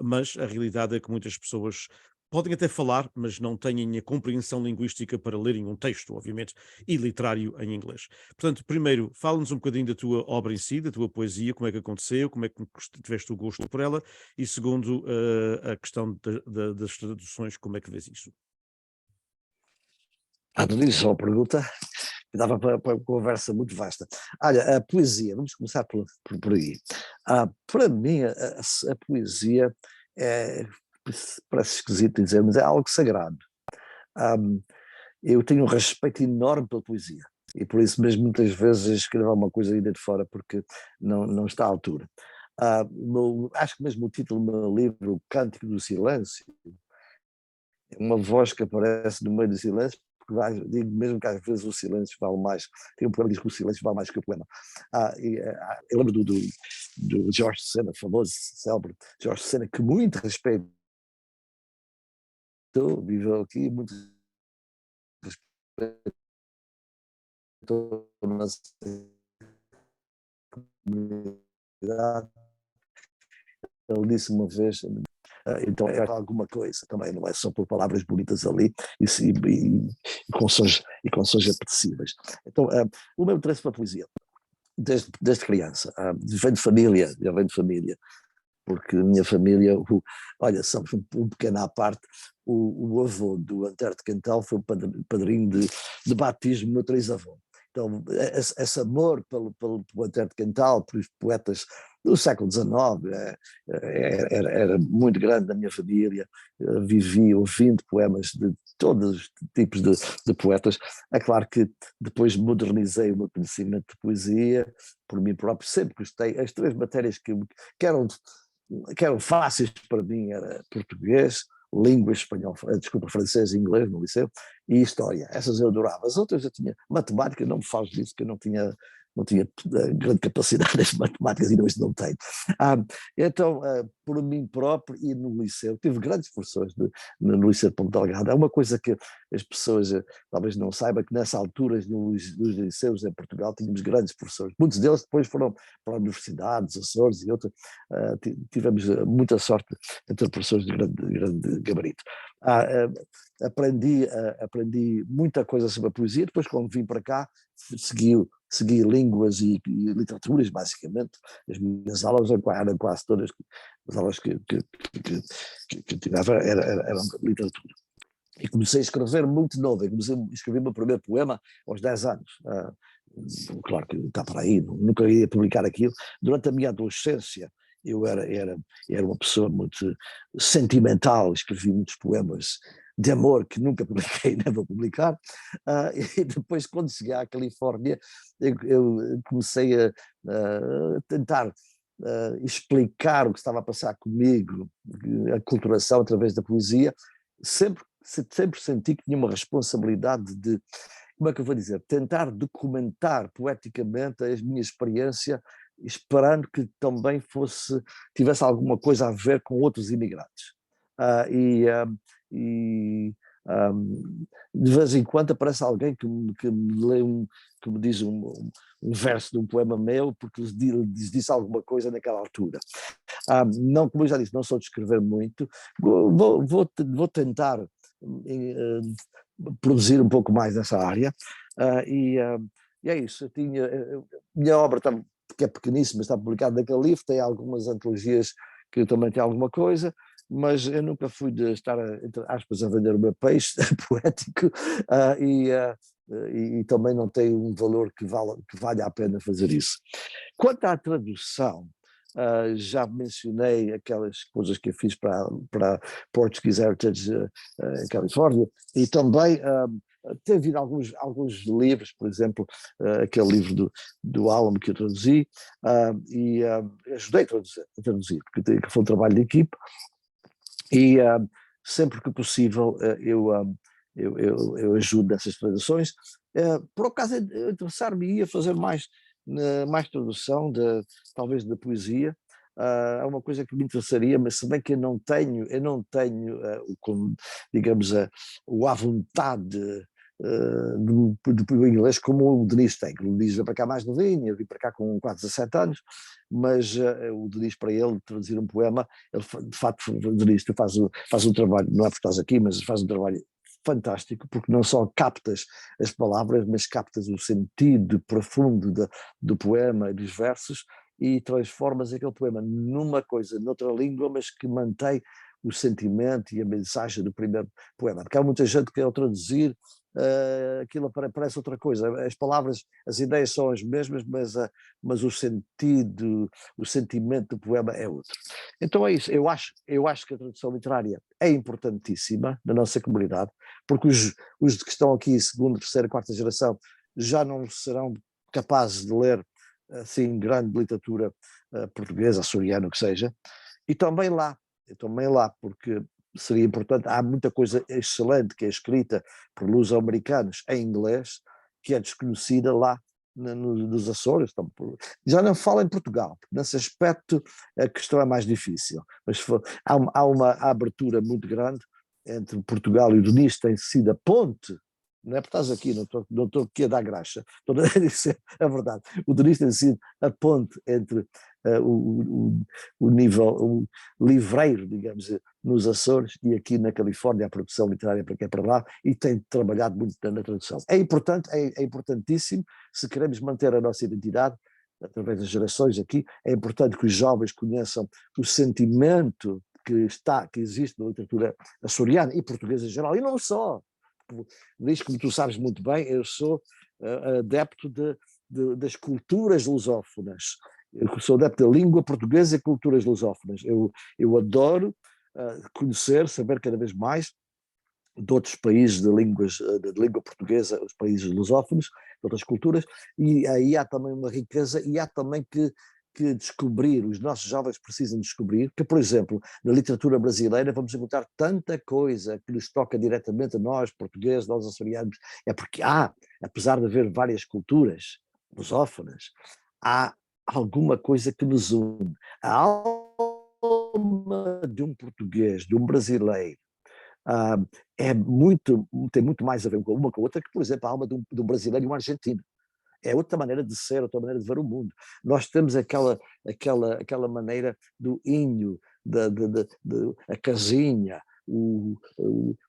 mas a realidade é que muitas pessoas podem até falar, mas não têm a compreensão linguística para lerem um texto, obviamente, e literário em inglês. Portanto, primeiro, fala-nos um bocadinho da tua obra em si, da tua poesia, como é que aconteceu, como é que tiveste o gosto por ela, e segundo, a questão das traduções, como é que vês isso? Tudo isso é uma pergunta que dava para uma conversa muito vasta. Olha, a poesia, vamos começar por aí. Para mim, a poesia é, parece esquisito dizer, mas é algo sagrado. Eu tenho um respeito enorme pela poesia. E por isso mesmo muitas vezes escrevo alguma coisa aí de fora porque não está à altura. Acho que mesmo o título do meu livro, O Cântico do Silêncio, é uma voz que aparece no meio do silêncio, porque digo mesmo que às vezes o silêncio vale mais. Tem um poema que diz que o silêncio vale mais que o poema. Eu lembro do Jorge Sena, famoso, célebre Jorge Sena, que muito respeito viveu aqui, muito respeitou a nossa comunidade. Ele disse uma vez, então é alguma coisa também, não é só por palavras bonitas ali e com sons apetecíveis. Então, o meu interesse pela poesia, desde criança, já vem de família, porque a minha família, olha, só um pequeno à parte, o avô do Antero de Quental foi o padrinho de batismo do meu trisavô. Então, esse amor pelo Antero de Quental, pelos poetas do século XIX, era muito grande na minha família. Vivi ouvindo poemas de todos os tipos de poetas. É claro que depois modernizei o meu conhecimento de poesia, por mim próprio, sempre gostei. As três matérias que eram fáceis para mim era português, língua, espanhol, desculpa, francês e inglês no liceu, e história. Essas eu adorava. As outras eu tinha matemática, não me falo disso, que eu não tinha grande capacidade das matemáticas e não tenho. Então, por mim próprio e no liceu, tive grandes professores no Liceu de Ponte Delgado. É uma coisa que as pessoas talvez não saibam, que nessa altura nos liceus em Portugal tínhamos grandes professores. Muitos deles depois foram para a Universidade, dos Açores e outras. Tivemos muita sorte em ter professores de grande gabarito. Aprendi muita coisa sobre a poesia. Depois, quando vim para cá, segui línguas e literaturas, basicamente. As minhas aulas eram quase todas, as aulas que tirava eram literatura. E comecei a escrever muito novo. Eu comecei a escrever o meu primeiro poema aos 10 anos. Claro que está para aí, nunca ia publicar aquilo. Durante a minha adolescência, eu era uma pessoa muito sentimental, escrevi muitos poemas de amor que nunca publiquei, nem vou publicar. E depois, quando cheguei à Califórnia, eu comecei a tentar explicar o que estava a passar comigo, a aculturação através da poesia, sempre senti que tinha uma responsabilidade de, como é que eu vou dizer, tentar documentar poeticamente a minha experiência, esperando que também tivesse alguma coisa a ver com outros imigrantes. E De vez em quando aparece alguém que me lê que me diz um verso de um poema meu porque lhes disse alguma coisa naquela altura. Não, como eu já disse, não sou de escrever muito, vou tentar produzir um pouco mais nessa área, e é isso. Minha obra, que é pequeníssima, está publicada naquele livro, tem algumas antologias que também têm alguma coisa, mas eu nunca fui de estar, entre aspas, a vender o meu peixe poético, e também não tem um valor que valha a pena fazer isso. Quanto à tradução, já mencionei aquelas coisas que eu fiz para Portuguese Heritage Califórnia, e também tem havido alguns livros, por exemplo, aquele livro do Alamo que eu traduzi, e ajudei a traduzir, porque foi um trabalho de equipe, e sempre que possível eu ajudo nessas traduções. Por acaso interessar-me a fazer mais tradução, talvez da poesia. É uma coisa que me interessaria, mas se bem que eu não tenho digamos, a vontade do inglês como o Denis tem. O Denis veio para cá mais novinho, eu vim para cá com quase 17 anos, mas o Denis, para ele traduzir um poema, ele, de facto, o Denis, tu faz um trabalho, não é por estás aqui, mas faz um trabalho fantástico, porque não só captas as palavras, mas captas o sentido profundo do poema e dos versos, e transformas aquele poema numa coisa, noutra língua, mas que mantém o sentimento e a mensagem do primeiro poema. Porque há muita gente que ao traduzir aquilo parece outra coisa. As palavras, as ideias são as mesmas, mas o sentido, o sentimento do poema é outro. Então é isso. Eu acho que a tradução literária é importantíssima na nossa comunidade, porque os que estão aqui, segunda, terceira, quarta geração, já não serão capazes de ler assim grande literatura portuguesa, açoriana, o que seja, e também lá, porque seria importante, há muita coisa excelente que é escrita por luso-americanos em inglês, que é desconhecida lá nos Açores. Já não falo em Portugal, porque nesse aspecto a questão é mais difícil, mas há uma abertura muito grande entre Portugal e o Denis, tem sido a ponte. Não é porque estás aqui, não estou aqui a dar graxa, estou a dizer a verdade. O Denis tem sido a ponte entre o nível livreiro, digamos, nos Açores e aqui na Califórnia, a produção literária para cá e para lá, e tem trabalhado muito na tradução. É importante, é importantíssimo, se queremos manter a nossa identidade, através das gerações aqui, é importante que os jovens conheçam o sentimento que existe na literatura açoriana e portuguesa em geral, e não só. Diz, como tu sabes muito bem, eu sou adepto das culturas lusófonas. Eu sou adepto da língua portuguesa e culturas lusófonas. Eu adoro conhecer, saber cada vez mais de outros países de língua portuguesa, os países lusófonos, de outras culturas, e aí há também uma riqueza, e há também que descobrir, os nossos jovens precisam descobrir, que, por exemplo, na literatura brasileira vamos encontrar tanta coisa que nos toca diretamente a nós, portugueses, nós açorianos, é porque apesar de haver várias culturas lusófonas, há alguma coisa que nos une. A alma de um português, de um brasileiro, tem muito mais a ver com uma com a outra que, por exemplo, a alma de um brasileiro e um argentino. É outra maneira de ser, outra maneira de ver o mundo. Nós temos aquela maneira do inho, a casinha, o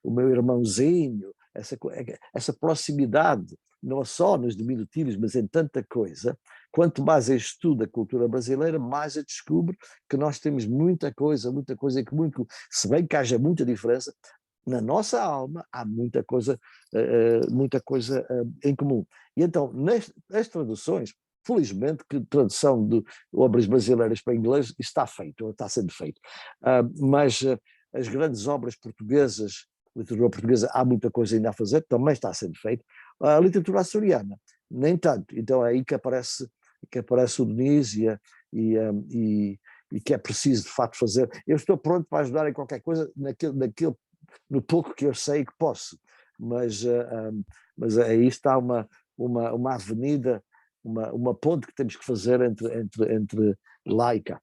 meu irmãozinho, essa proximidade, não só nos diminutivos, mas em tanta coisa. Quanto mais eu estudo a cultura brasileira, mais eu descubro que nós temos muita coisa em comum, se bem que haja muita diferença, na nossa alma há muita coisa em comum. E então, nas traduções, felizmente que tradução de obras brasileiras para inglês está sendo feito. Mas as grandes obras portuguesas, literatura portuguesa, há muita coisa ainda a fazer, também está sendo feito. A literatura açoriana, nem tanto. Então é aí que aparece o Denis e que é preciso de facto fazer. Eu estou pronto para ajudar em qualquer coisa no pouco que eu sei que posso, mas aí está uma avenida, uma ponte que temos que fazer entre lá e cá.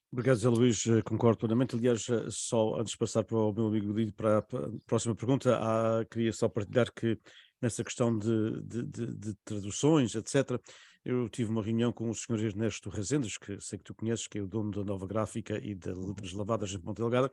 Obrigado, Zé Luís, concordo plenamente. Aliás, só antes de passar para o meu amigo Lidio para a próxima pergunta, queria só partilhar que nessa questão de traduções, etc., eu tive uma reunião com o Sr. Ernesto Rezendes, que sei que tu conheces, que é o dono da Nova Gráfica e da Letras Lavadas em Ponta Delgada,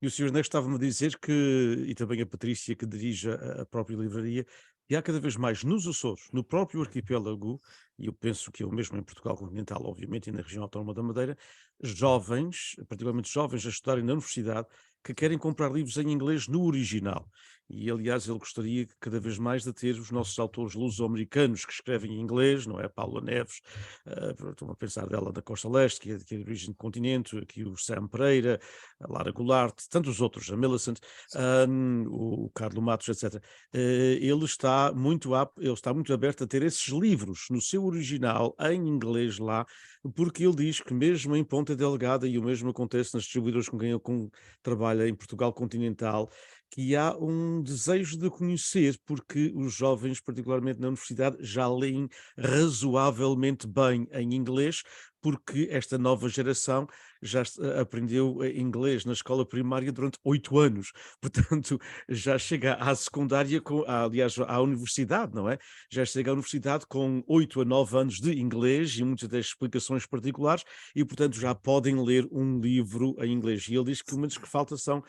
e o Sr. Ernesto estava-me a dizer que, e também a Patrícia, que dirige a própria livraria, e há cada vez mais nos Açores, no próprio arquipélago, e eu penso que é o mesmo em Portugal continental, obviamente, e na região autónoma da Madeira, jovens, particularmente jovens a estudarem na universidade, que querem comprar livros em inglês no original. E, aliás, ele gostaria cada vez mais de ter os nossos autores luso-americanos que escrevem em inglês, não é? Paula Neves, estou a pensar dela da Costa Leste, que é de origem do continente, aqui o Sam Pereira, a Lara Goulart, tantos outros, a Millicent, o Carlos Matos, etc. Ele está muito aberto a ter esses livros no seu original, em inglês lá, porque ele diz que mesmo em Ponta Delgada, e o mesmo acontece nas distribuidoras com quem ele trabalha em Portugal continental, que há um desejo de conhecer, porque os jovens, particularmente na universidade, já leem razoavelmente bem em inglês, porque esta nova geração já aprendeu inglês na escola primária durante 8 anos, portanto já chega à secundária, aliás à universidade, não é? Já chega à universidade com 8 a 9 anos de inglês e muitas das explicações particulares e portanto já podem ler um livro em inglês. E ele diz que o menos que falta são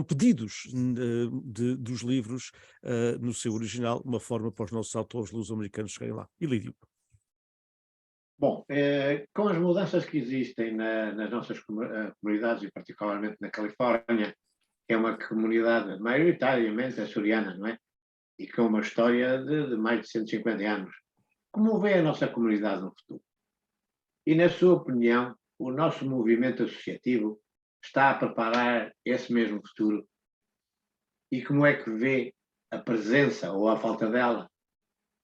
pedidos dos livros no seu original, uma forma para os nossos autores luso-americanos chegarem lá. E Lídio? Bom, com as mudanças que existem nas nossas comunidades, e particularmente na Califórnia, que é uma comunidade maioritariamente açoriana, não é? E com uma história de mais de 150 anos. Como vê a nossa comunidade no futuro? E, na sua opinião, o nosso movimento associativo está a preparar esse mesmo futuro? E como é que vê a presença ou a falta dela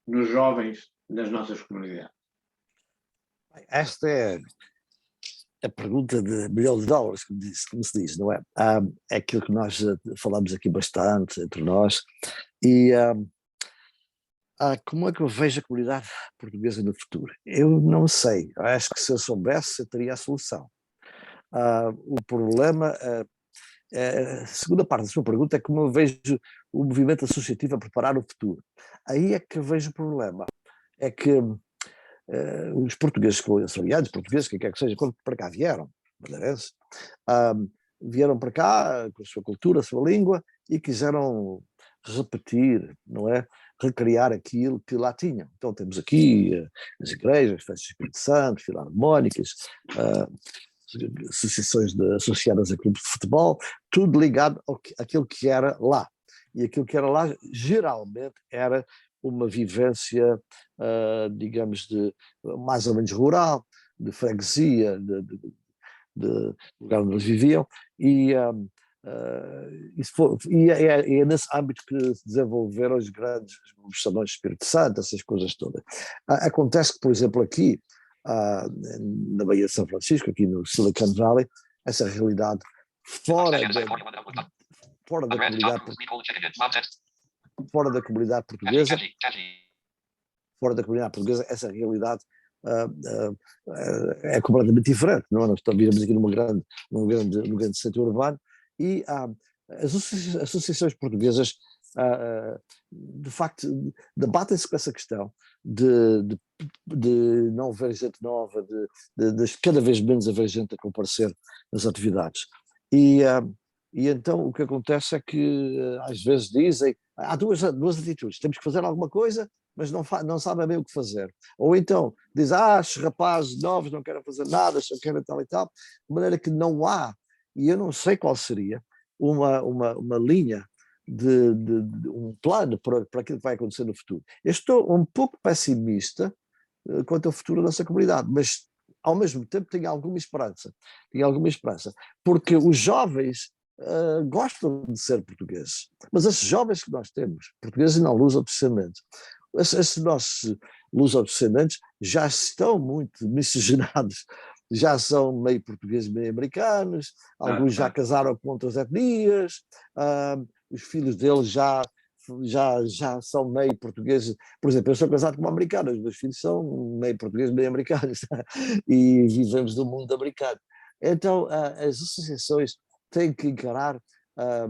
nos jovens das nossas comunidades? Esta é a pergunta de milhão de dólares, como se diz, não é? É aquilo que nós falamos aqui bastante entre nós. E como é que eu vejo a comunidade portuguesa no futuro? Eu não sei. Eu acho que se eu soubesse, eu teria a solução. O problema, a segunda parte da sua pergunta é como eu vejo o movimento associativo a preparar o futuro. Aí é que eu vejo o problema. É que os portugueses, açorianos, portugueses, quem quer que seja, quando para cá vieram, madeirenses, vieram para cá com a sua cultura, a sua língua e quiseram repetir, não é? Recriar aquilo que lá tinham. Então temos aqui as igrejas, festas do Espírito Santo, filarmónicas, associações associadas a clubes de futebol, tudo ligado àquilo que era lá. E aquilo que era lá geralmente era uma vivência, digamos, mais ou menos rural, de freguesia, de lugar onde eles viviam, e é nesse âmbito que se desenvolveram os grandes salões de Espírito Santo, essas coisas todas. Acontece que, por exemplo, aqui, na Baía de São Francisco, aqui no Silicon Valley, essa realidade fora da comunidade portuguesa, essa realidade é completamente diferente, não é? Nós vivemos aqui num grande centro urbano e as associações portuguesas de facto debatem-se com essa questão de não haver gente nova, de cada vez menos haver gente a comparecer nas atividades. E então o que acontece é que às vezes dizem, há duas atitudes, temos que fazer alguma coisa, mas não sabem bem o que fazer. Ou então diz, os rapazes novos não querem fazer nada, só querem tal e tal, de maneira que não há, e eu não sei qual seria, uma linha de um plano para aquilo que vai acontecer no futuro. Eu estou um pouco pessimista quanto ao futuro da nossa comunidade, mas ao mesmo tempo tenho alguma esperança, porque os jovens gostam de ser portugueses, mas esses jovens que nós temos, portugueses e não luso-descendentes, esses nossos luso-descendentes já estão muito miscigenados, já são meio portugueses, meio americanos, alguns já casaram com outras etnias, os filhos deles já já são meio portugueses. Por exemplo, eu sou casado com uma americana, os meus filhos são meio portugueses, meio americanos, e vivemos no mundo americano. Então, as associações têm que encarar a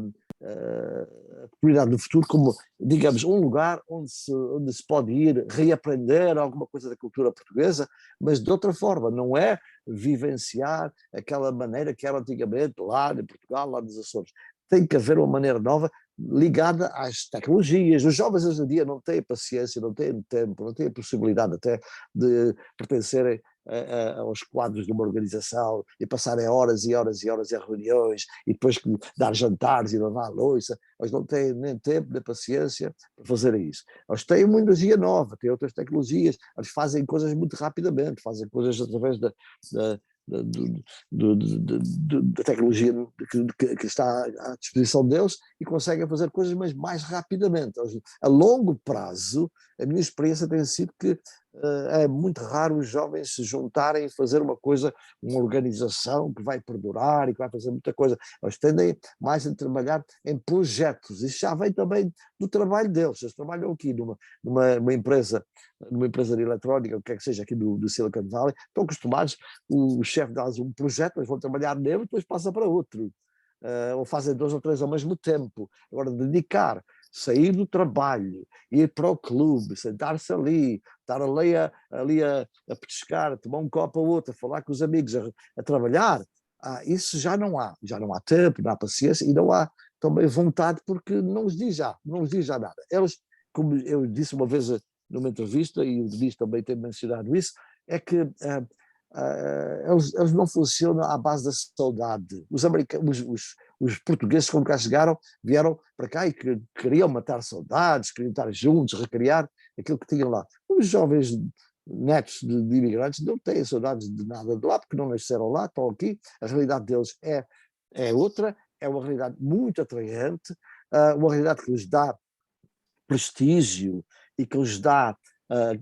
comunidade do futuro como, digamos, um lugar onde se pode ir reaprender alguma coisa da cultura portuguesa, mas de outra forma, não é vivenciar aquela maneira que era antigamente lá em Portugal, lá nos Açores. Tem que haver uma maneira nova ligada às tecnologias. Os jovens hoje em dia não têm paciência, não têm tempo, não têm a possibilidade até de pertencerem aos quadros de uma organização e passarem horas e horas e horas em reuniões e depois dar jantares e lavar a louça. Eles não têm nem tempo nem paciência para fazer isso. Eles têm uma energia nova, têm outras tecnologias, eles fazem coisas muito rapidamente, fazem coisas através da tecnologia que está à disposição deles e conseguem fazer coisas mas mais rapidamente. A longo prazo, a minha experiência tem sido que é muito raro os jovens se juntarem e fazer uma coisa, uma organização que vai perdurar e que vai fazer muita coisa. Eles tendem mais a trabalhar em projetos. Isso já vem também do trabalho deles. Eles trabalham aqui numa empresa de eletrónica, o que é que seja, aqui do Silicon Valley, estão acostumados, o chefe dá um projeto, eles vão trabalhar nele e depois passa para outro. Ou fazem 2 ou 3 ao mesmo tempo. Agora, sair do trabalho, ir para o clube, sentar-se ali, estar ali a petiscar, tomar um copo ou outro, a falar com os amigos, a trabalhar, isso já não há tempo, não há paciência e não há também vontade, porque não os diz já nada. Eles, como eu disse uma vez numa entrevista, e o Denis também tem mencionado isso, é que eles não funcionam à base da saudade. Os portugueses, quando cá chegaram, vieram para cá e queriam matar saudades, queriam estar juntos, recriar aquilo que tinham lá. Os jovens netos de imigrantes não têm saudades de nada de lá, porque não nasceram lá, estão aqui. A realidade deles é outra, é uma realidade muito atraente, uma realidade que lhes dá prestígio e que lhes dá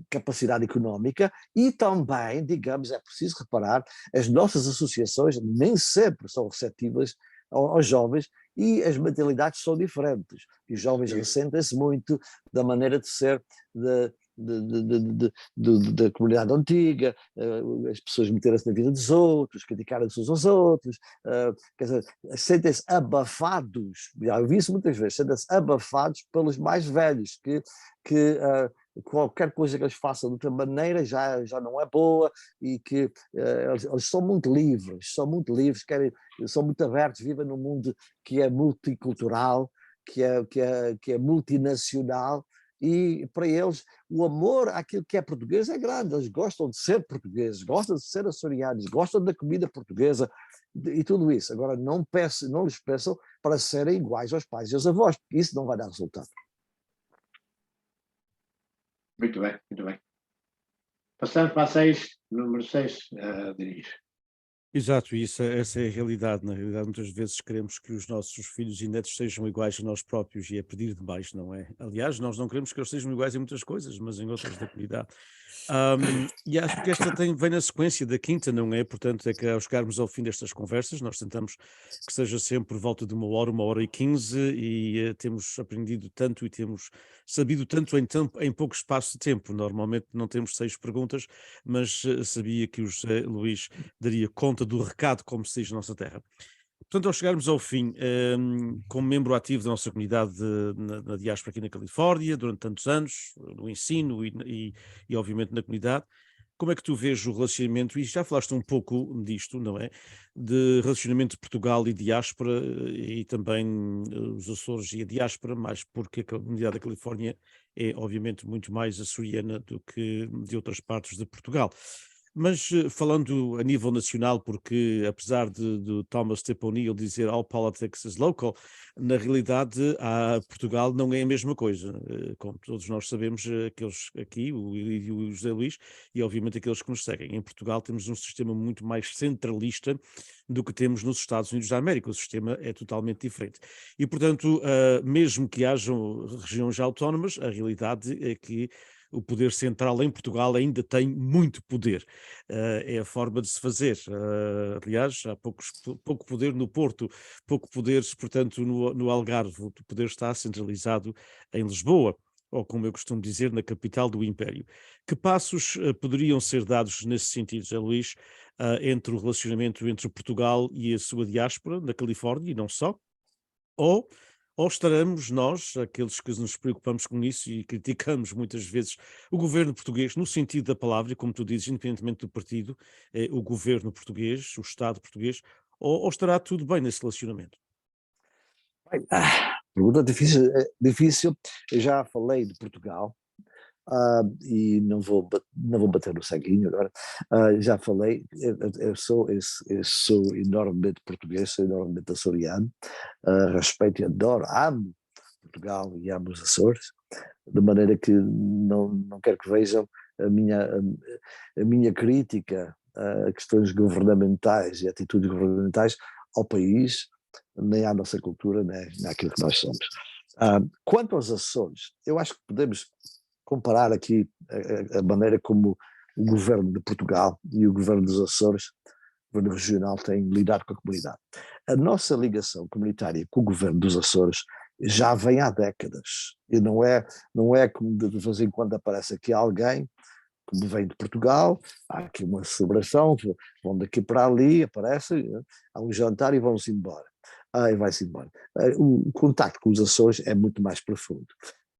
capacidade económica e também, digamos, é preciso reparar, as nossas associações nem sempre são receptivas aos jovens e as mentalidades são diferentes. E os jovens ressentem-se muito da maneira de ser da comunidade antiga, as pessoas meterem-se na vida dos outros, criticarem-se uns aos outros, quer dizer, sentem-se abafados, já vi isso muitas vezes, sentem-se abafados pelos mais velhos, que qualquer coisa que eles façam de outra maneira já não é boa e que eles são muito livres, são muito abertos, vivem num mundo que é multicultural, que é multinacional, e para eles o amor àquilo que é português é grande. Eles gostam de ser portugueses, gostam de ser açorianos, gostam da comida portuguesa e tudo isso. Agora não lhes peçam para serem iguais aos pais e aos avós, porque isso não vai dar resultado. Muito bem, muito bem. Passamos para número 6, Denis. Exato, essa é a realidade. Na realidade, muitas vezes queremos que os nossos filhos e netos sejam iguais a nós próprios e é pedir demais, não é? Aliás, nós não queremos que eles sejam iguais em muitas coisas, mas em outras da comunidade. E acho que esta vem na sequência da quinta, não é? Portanto, é que ao chegarmos ao fim destas conversas, nós tentamos que seja sempre por volta de 1 hora e 15 e temos aprendido tanto e temos sabido tanto em pouco espaço de tempo. Normalmente não temos 6 perguntas, mas sabia que o José Luís daria conta do recado, como se diz na nossa terra. Portanto, ao chegarmos ao fim, como membro ativo da nossa comunidade na diáspora aqui na Califórnia, durante tantos anos, no ensino e obviamente na comunidade, como é que tu vês o relacionamento, e já falaste um pouco disto, não é? De relacionamento de Portugal e diáspora, e também os Açores e a diáspora, mais porque a comunidade da Califórnia é obviamente muito mais açoriana do que de outras partes de Portugal. Mas falando a nível nacional, porque apesar de Thomas Tip O'Neill dizer all politics is local, na realidade Portugal não é a mesma coisa. Como todos nós sabemos, aqueles aqui, e o José Luís, e obviamente aqueles que nos seguem. Em Portugal temos um sistema muito mais centralista do que temos nos Estados Unidos da América. O sistema é totalmente diferente. E, portanto, mesmo que hajam regiões autónomas, a realidade é que o poder central em Portugal ainda tem muito poder. É a forma de se fazer. Aliás, há pouco poder no Porto, pouco poder, portanto, no Algarve. O poder está centralizado em Lisboa, ou como eu costumo dizer, na capital do Império. Que passos poderiam ser dados nesse sentido, José Luís, entre o relacionamento entre Portugal e a sua diáspora na Califórnia, e não só? Ou, ou estaremos nós, aqueles que nos preocupamos com isso e criticamos muitas vezes o governo português, no sentido da palavra, e como tu dizes, independentemente do partido, o governo português, o Estado português, ou estará tudo bem nesse relacionamento? Pergunta difícil, difícil. Eu já falei de Portugal, e não vou bater no ceguinho agora. Já falei, eu sou enormemente português, sou enormemente açoriano, respeito e adoro, amo Portugal e amo os Açores, de maneira que não quero que vejam a minha crítica a questões governamentais e atitudes governamentais ao país, nem à nossa cultura, nem àquilo que nós somos. Quanto aos Açores, eu acho que podemos comparar aqui a maneira como o governo de Portugal e o governo dos Açores, o governo regional, têm lidado com a comunidade. A nossa ligação comunitária com o governo dos Açores já vem há décadas, e não é como de vez em quando aparece aqui alguém, como vem de Portugal, há aqui uma celebração, vão daqui para ali, aparecem, há um jantar e vão-se embora. E vai-se embora. O contacto com os Açores é muito mais profundo.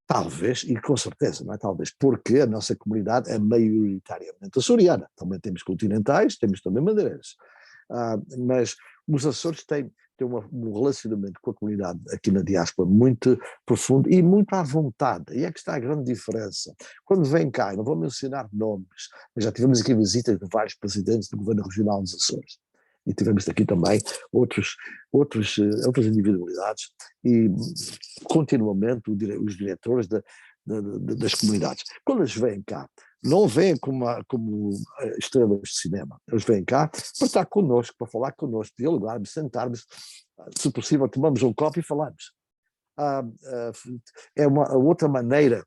Talvez, e com certeza, não é talvez, porque a nossa comunidade é maioritariamente açoriana. Também temos continentais, temos também madeirenses. Mas os Açores têm um relacionamento com a comunidade aqui na diáspora muito profundo e muito à vontade. E é que está a grande diferença. Quando vem cá, não vou mencionar nomes, mas já tivemos aqui visitas de vários presidentes do governo regional dos Açores. E tivemos aqui também outras individualidades e continuamente os diretores das comunidades. Quando eles vêm cá, não vêm como estrelas de cinema, eles vêm cá para estar connosco, para falar connosco, dialogarmos, sentarmos, se possível tomamos um copo e falamos. É uma outra maneira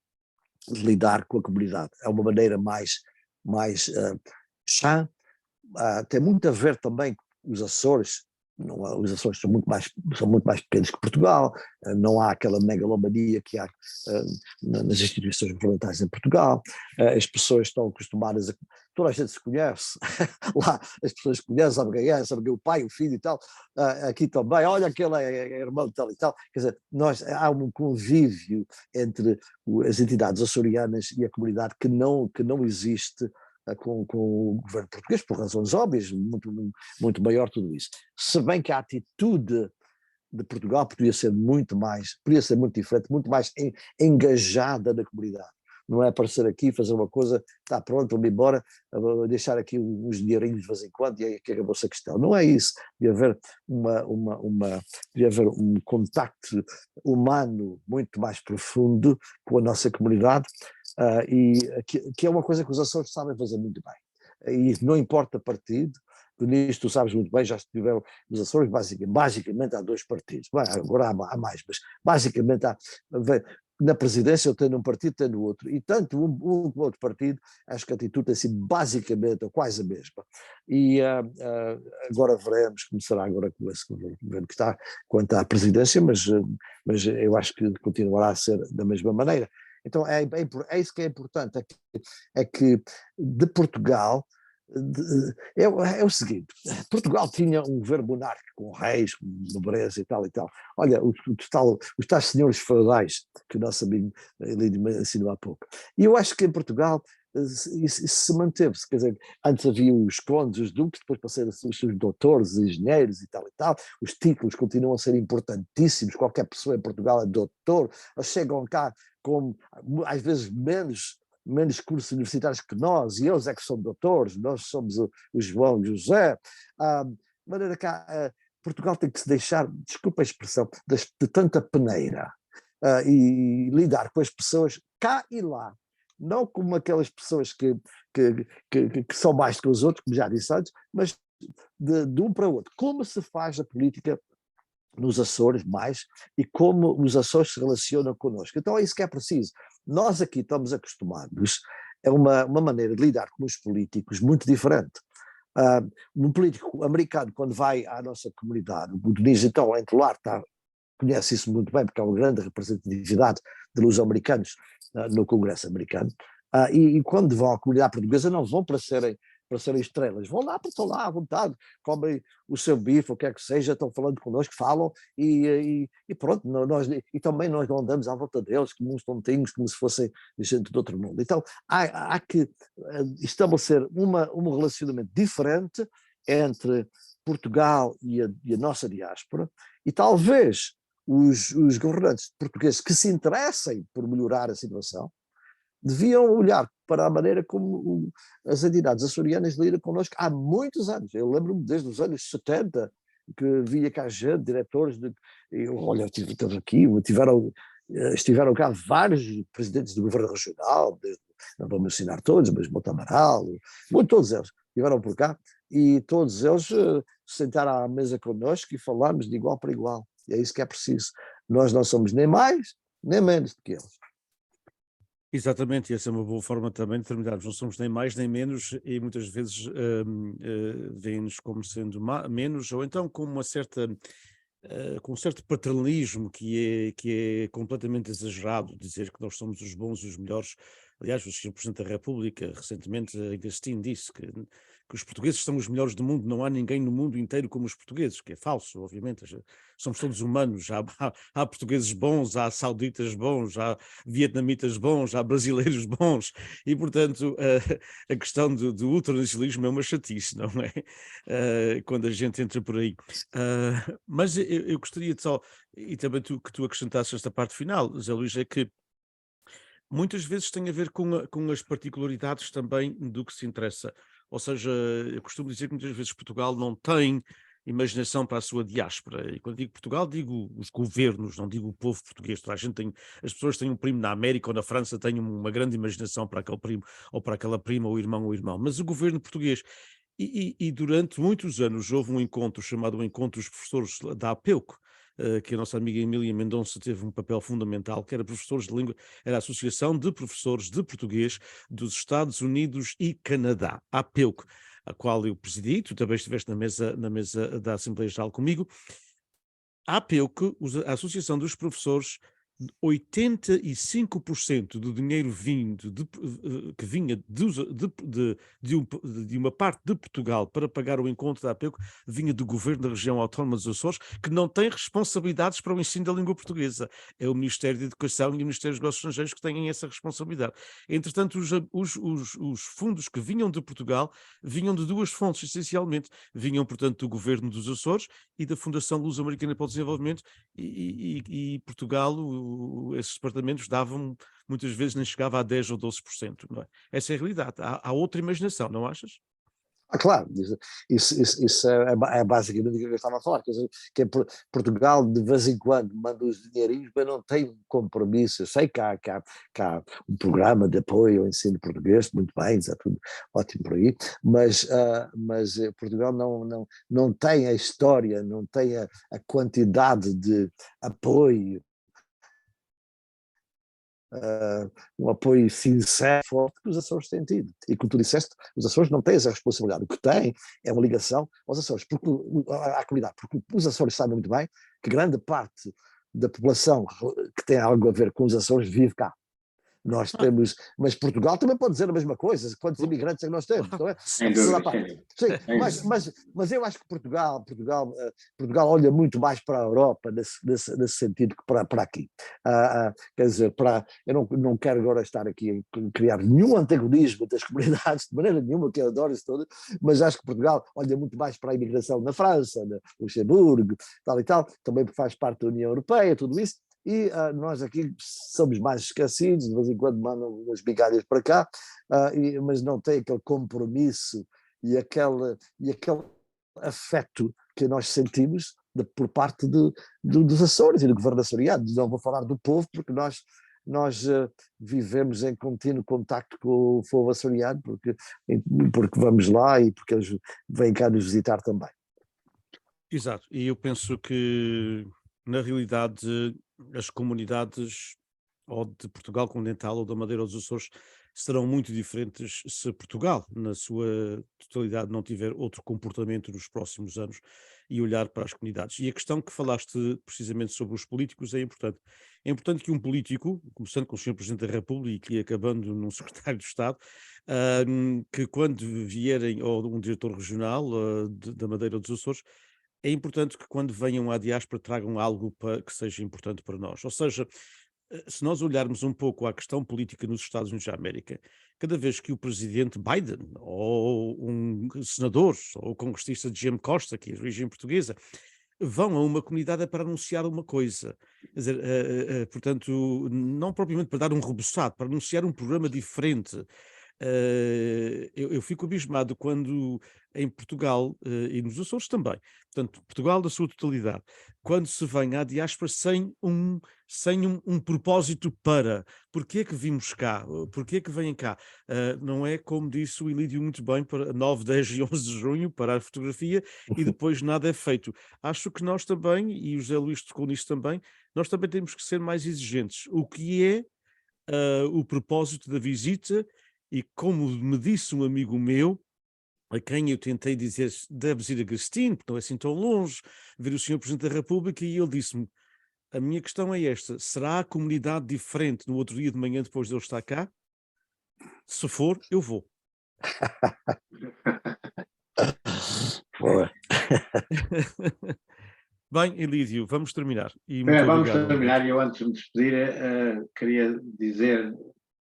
de lidar com a comunidade, é uma maneira mais chã. Tem muito a ver também com os Açores. Os Açores são muito mais pequenos que Portugal, não há aquela megalomania que há nas instituições governamentais em Portugal, as pessoas estão acostumadas toda a gente se conhece, lá as pessoas se conhecem, sabem quem é, sabem quem é o pai, o filho e tal, aqui também, olha aquele é irmão tal e tal, quer dizer, há um convívio entre as entidades açorianas e a comunidade que não existe com o governo português, por razões óbvias, muito maior tudo isso. Se bem que a atitude de Portugal podia ser muito diferente, muito mais engajada na comunidade. Não é aparecer aqui, fazer uma coisa, está pronto, vou-me embora, deixar aqui uns dinheirinhos de vez em quando e aí que acabou-se a questão. Não é isso. Devia haver devia haver um contacto humano muito mais profundo com a nossa comunidade, e que é uma coisa que os Açores sabem fazer muito bem. E não importa partido, nisto tu sabes muito bem, já estiveram nos Açores, basicamente há dois partidos. Bem, agora há mais, mas basicamente na presidência eu tenho um partido, tenho outro, e tanto um como outro partido, acho que a atitude tem sido basicamente ou quase a mesma. E agora veremos como será agora com esse governo que está quanto à presidência, mas eu acho que continuará a ser da mesma maneira. Então é isso que é importante, é que de Portugal, é o seguinte, Portugal tinha um governo monárquico com reis, com nobreza e tal. Olha, os tais senhores feudais que o nosso amigo Lídio me ensinou há pouco. E eu acho que em Portugal isso se manteve-se, quer dizer, antes havia os condes, os duques, depois passaram a ser os doutores, os engenheiros e tal, os títulos continuam a ser importantíssimos, qualquer pessoa em Portugal é doutor, eles chegam cá com, às vezes, menos cursos universitários que nós, e eles é que são doutores, nós somos o João e o José. De maneira que Portugal tem que se deixar, desculpa a expressão, de tanta peneira, e lidar com as pessoas cá e lá, não como aquelas pessoas que são mais que os outros, como já disse antes, mas de um para o outro. Como se faz a política nos Açores mais, e como os Açores se relacionam connosco. Então é isso que é preciso. Nós aqui estamos acostumados a uma maneira de lidar com os políticos muito diferente. Um político americano, quando vai à nossa comunidade, diz então, entre lá, conhece isso muito bem, porque há uma grande representatividade de luso-americanos no Congresso americano, e quando vão à comunidade portuguesa não vão para serem estrelas, vão lá porque estão lá à vontade, comem o seu bife, o que é que seja, estão falando connosco, falam, e pronto, e também nós não andamos à volta deles como uns tontinhos, como se fossem gente do outro mundo. Então há que estabelecer um relacionamento diferente entre Portugal e a nossa diáspora, e talvez os governantes portugueses que se interessem por melhorar a situação deviam olhar para a maneira como as entidades açorianas lidam connosco há muitos anos. Eu lembro-me desde os anos 70 que via cá gente, diretores olha, estiveram cá vários presidentes do governo regional, não vou mencionar todos, mas Mota Amaral, todos eles estiveram por cá, e todos eles se sentaram à mesa connosco e falámos de igual para igual. E é isso que é preciso. Nós não somos nem mais, nem menos do que eles. Exatamente, e essa é uma boa forma também de terminarmos. Não somos nem mais nem menos, e muitas vezes veem-nos como sendo menos, ou então com uma certa, com um certo paternalismo que é completamente exagerado, dizer que nós somos os bons e os melhores. Aliás, o Sr. Presidente da República recentemente ainda assim disse que os portugueses são os melhores do mundo, não há ninguém no mundo inteiro como os portugueses, que é falso, obviamente, somos todos humanos, há portugueses bons, há sauditas bons, há vietnamitas bons, há brasileiros bons, e portanto a questão do ultranacionalismo é uma chatice, não é? Quando a gente entra por aí. Mas eu gostaria de só, e também que tu acrescentasses esta parte final, Zé Luís, é que muitas vezes tem a ver com as particularidades também do que se interessa. Ou seja, eu costumo dizer que muitas vezes Portugal não tem imaginação para a sua diáspora. E quando digo Portugal, digo os governos, não digo o povo português. Toda a gente as pessoas têm um primo na América ou na França, têm uma grande imaginação para aquele primo, ou para aquela prima, ou irmão. Mas o governo português. E durante muitos anos houve um encontro chamado o Encontro dos Professores da APEUC, que a nossa amiga Emília Mendonça teve um papel fundamental, que era professores de língua, era a Associação de Professores de Português dos Estados Unidos e Canadá, a APEUC, a qual eu presidi. Tu também estiveste na mesa da Assembleia Geral comigo. A APEUC, a Associação dos Professores, 85% do dinheiro vindo que vinha de uma parte de Portugal para pagar o encontro da APEUC vinha do governo da região autónoma dos Açores, que não tem responsabilidades para o ensino da língua portuguesa. É o Ministério da Educação e o Ministério dos Negócios Estrangeiros que têm essa responsabilidade. Entretanto, os fundos que vinham de Portugal vinham de duas fontes, essencialmente. Vinham, portanto, do governo dos Açores e da Fundação Luso-Americana para o Desenvolvimento, e Portugal, esses departamentos davam, muitas vezes nem chegava a 10 ou 12%, não é? Essa é a realidade. Há outra imaginação, não achas? Claro, isso é basicamente o que eu estava a falar, quer dizer, Portugal de vez em quando manda os dinheirinhos, mas não tem um compromisso. Eu sei que há um programa de apoio ao ensino português, muito bem, está tudo ótimo por aí, mas Portugal não tem a história, não tem a quantidade de apoio, um apoio sincero, forte, que os Açores têm tido. E como tu disseste, os Açores não têm essa responsabilidade. O que têm é uma ligação aos Açores, à comunidade, porque os Açores sabem muito bem que grande parte da população que tem algo a ver com os Açores vive cá. Nós temos, mas Portugal também pode dizer a mesma coisa, quantos imigrantes é que nós temos, não é? Sem dúvida, sem dúvida. Sim, mas eu acho que Portugal olha muito mais para a Europa nesse sentido que para aqui. Quer dizer, eu não quero agora estar aqui a criar nenhum antagonismo das comunidades, de maneira nenhuma, que eu adoro isso tudo, mas acho que Portugal olha muito mais para a imigração na França, no Luxemburgo, tal e tal, também porque faz parte da União Europeia, tudo isso. E nós aqui somos mais esquecidos, de vez em quando mandam umas migalhas para cá, mas não tem aquele compromisso e aquele afeto que nós sentimos por parte dos Açores e do governo açoriano. Não vou falar do povo, porque nós vivemos em contínuo contacto com o povo açoriano, porque vamos lá e porque eles vêm cá nos visitar também. Exato, e eu penso que, na realidade, as comunidades ou de Portugal continental ou da Madeira ou dos Açores serão muito diferentes se Portugal, na sua totalidade, não tiver outro comportamento nos próximos anos e olhar para as comunidades. E a questão que falaste precisamente sobre os políticos é importante. É importante que um político, começando com o Sr. Presidente da República e acabando num secretário de Estado, que quando vierem, ou um diretor regional da Madeira ou dos Açores, é importante que quando venham à diáspora tragam algo que seja importante para nós. Ou seja, se nós olharmos um pouco à questão política nos Estados Unidos da América, cada vez que o presidente Biden, ou um senador, ou o congressista Jim Costa, que é de origem portuguesa, vão a uma comunidade é para anunciar uma coisa. Quer dizer, portanto, não propriamente para dar um reboçado, para anunciar um programa diferente. Eu fico abismado quando em Portugal e nos Açores também, portanto, Portugal da sua totalidade, quando se vem à diáspora sem um propósito para, porque é que vimos cá, porque é que vêm cá? Não é como disse o Ilídio muito bem, para 9, 10 e 11 de junho, para a fotografia, e depois nada é feito. Acho que nós também, e o José Luís tocou nisso também, nós também temos que ser mais exigentes. O que é o propósito da visita? E como me disse um amigo meu, a quem eu tentei dizer, deves ir a Cristine, porque não é assim tão longe, ver o Senhor Presidente da República, e ele disse-me, a minha questão é esta, será a comunidade diferente no outro dia de manhã depois de ele estar cá? Se for, eu vou. Boa. Bem, Elídio, vamos terminar. E muito Vamos obrigado. terminar, e eu antes de me despedir, queria dizer,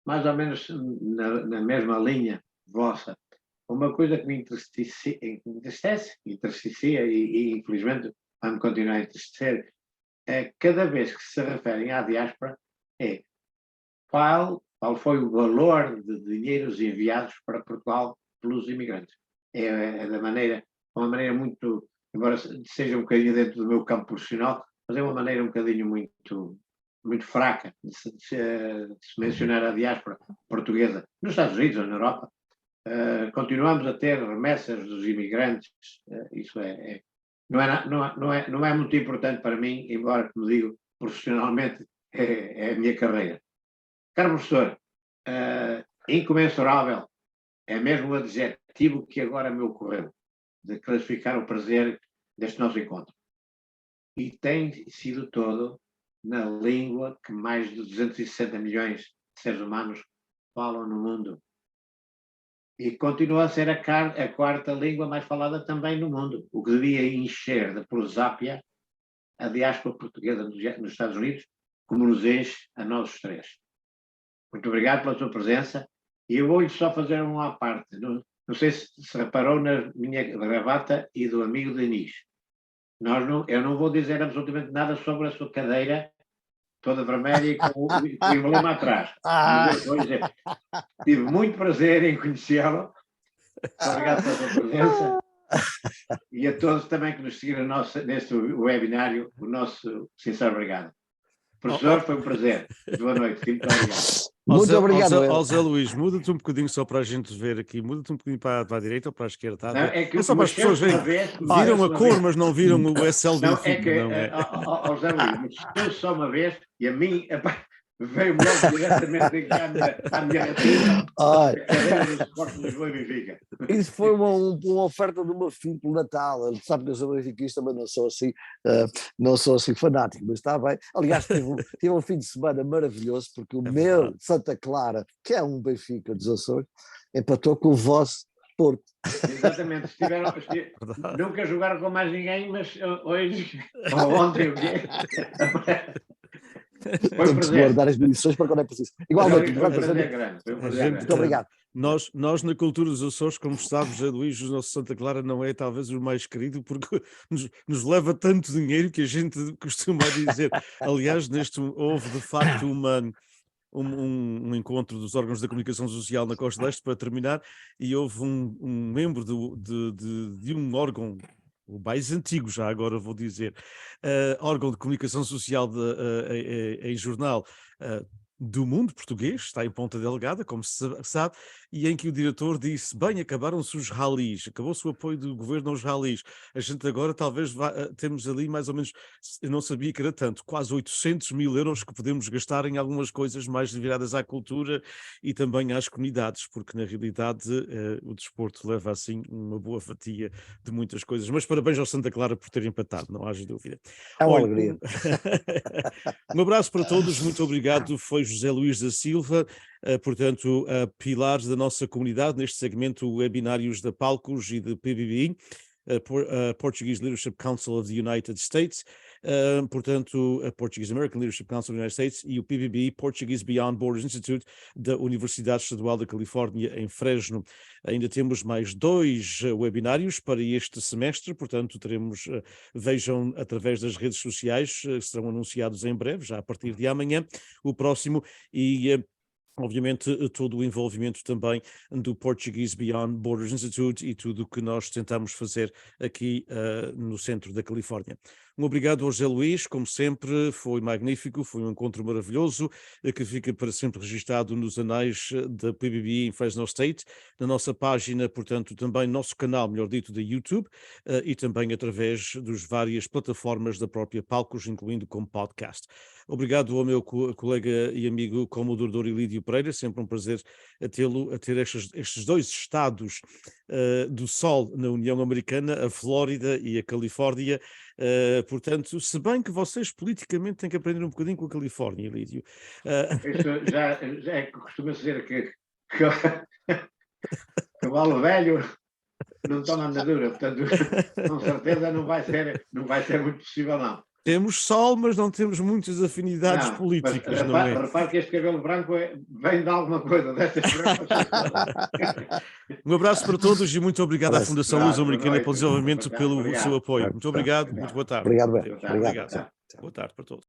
mais ou menos na mesma linha vossa, uma coisa que me entristecia e infelizmente vai-me continuar a entristecer, é cada vez que se referem à diáspora, é qual foi o valor de dinheiros enviados para Portugal pelos imigrantes. É uma maneira muito, embora seja um bocadinho dentro do meu campo profissional, mas é uma maneira um bocadinho muito fraca de se mencionar a diáspora portuguesa nos Estados Unidos ou na Europa. Continuamos a ter remessas dos imigrantes, isso não é muito importante para mim, embora, como digo, profissionalmente é a minha carreira. Caro professor, incomensurável é mesmo o adjetivo que agora me ocorreu de classificar o prazer deste nosso encontro. E tem sido todo na língua que mais de 260 milhões de seres humanos falam no mundo. E continua a ser a quarta língua mais falada também no mundo, o que devia encher de prosápia a diáspora portuguesa nos Estados Unidos, como nos enche a nós os três. Muito obrigado pela sua presença, e eu vou-lhe só fazer uma à parte. Não sei se reparou na minha gravata e do amigo Denis. Eu não vou dizer absolutamente nada sobre a sua cadeira toda vermelha e com o emblema atrás. Mas eu vou dizer, tive muito prazer em conhecê-lo. Obrigado pela sua presença. E a todos também que nos seguiram neste webinário, o nosso sincero obrigado. Professor, foi um prazer. Boa noite. Muito obrigado. Muito obrigado. Zé Luís, muda-te um bocadinho só para a gente ver aqui, muda-te um bocadinho para a direita ou para a esquerda. Não, é só para as pessoas verem. Viram a cor, mas não viram o SL do Benfica. Zé Luís, mas só uma vez, e a mim veio-me logo diretamente à minha retina a cadeira do Sport de Lisboa e Benfica. Isso foi uma oferta de uma FIM pelo Natal. Ele sabe que eu sou benfiquista, mas não sou assim fanático, mas está bem. Aliás, tive um fim de semana maravilhoso, porque o meu Santa Clara, que é um Benfica dos Açores, empatou com o vosso Porto. Exatamente, nunca jogaram com mais ninguém, mas hoje, ou ontem, o quê? Temos de guardar as munições para quando é preciso. Igualmente, muito obrigado. Nós na cultura dos Açores, como sabes, José Luís, o nosso Santa Clara não é talvez o mais querido, porque nos leva tanto dinheiro que a gente costuma dizer. Aliás, houve de facto um encontro dos órgãos da comunicação social na Costa Leste, para terminar, e houve um membro de um órgão, o mais antigo já agora vou dizer, órgão de comunicação social em jornal do mundo português, está em Ponta Delgada, como se sabe, e em que o diretor disse, bem, acabaram-se os ralis, acabou-se o apoio do governo aos ralis, a gente agora talvez temos ali mais ou menos, eu não sabia que era tanto, quase 800 mil euros que podemos gastar em algumas coisas mais viradas à cultura e também às comunidades, porque na realidade o desporto leva assim uma boa fatia de muitas coisas. Mas parabéns ao Santa Clara por ter empatado, não haja dúvida. É uma Olha, alegria. um abraço para todos, muito obrigado. Foi José Luís da Silva, portanto, pilares da nossa comunidade neste segmento webinários da Palcos e de PBB. Portuguese Leadership Council of the United States, portanto, a Portuguese American Leadership Council of the United States e o PBB, Portuguese Beyond Borders Institute, da Universidade Estadual da Califórnia, em Fresno. Ainda temos mais 2 webinários para este semestre, portanto, teremos, vejam através das redes sociais, serão anunciados em breve, já a partir de amanhã, o próximo, e obviamente, todo o envolvimento também do Portuguese Beyond Borders Institute e tudo o que nós tentamos fazer aqui no centro da Califórnia. Um obrigado ao José Luís, como sempre, foi magnífico, foi um encontro maravilhoso, que fica para sempre registado nos anais da PBB em Fresno State, na nossa página, portanto, também nosso canal, melhor dito, da YouTube, e também através das várias plataformas da própria Palcos, incluindo como podcast. Obrigado ao meu colega e amigo Commodore Ilídio Pereira, sempre um prazer tê-lo, a ter estes 2 estados do sol na União Americana, a Flórida e a Califórnia. Portanto, se bem que vocês politicamente têm que aprender um bocadinho com a Califórnia, Ilídio. Isso já é que costuma dizer que cavalo velho não toma andadura, portanto, com certeza não vai ser muito possível, não. Temos sol, mas não temos muitas afinidades políticas, mas não é? Repare que este cabelo branco vem de alguma coisa destas Um abraço para todos e muito obrigado à Fundação Luso-Americana pelo desenvolvimento, pelo seu apoio. Muito obrigado, muito boa tarde. Obrigado, Obrigado. Boa tarde para todos.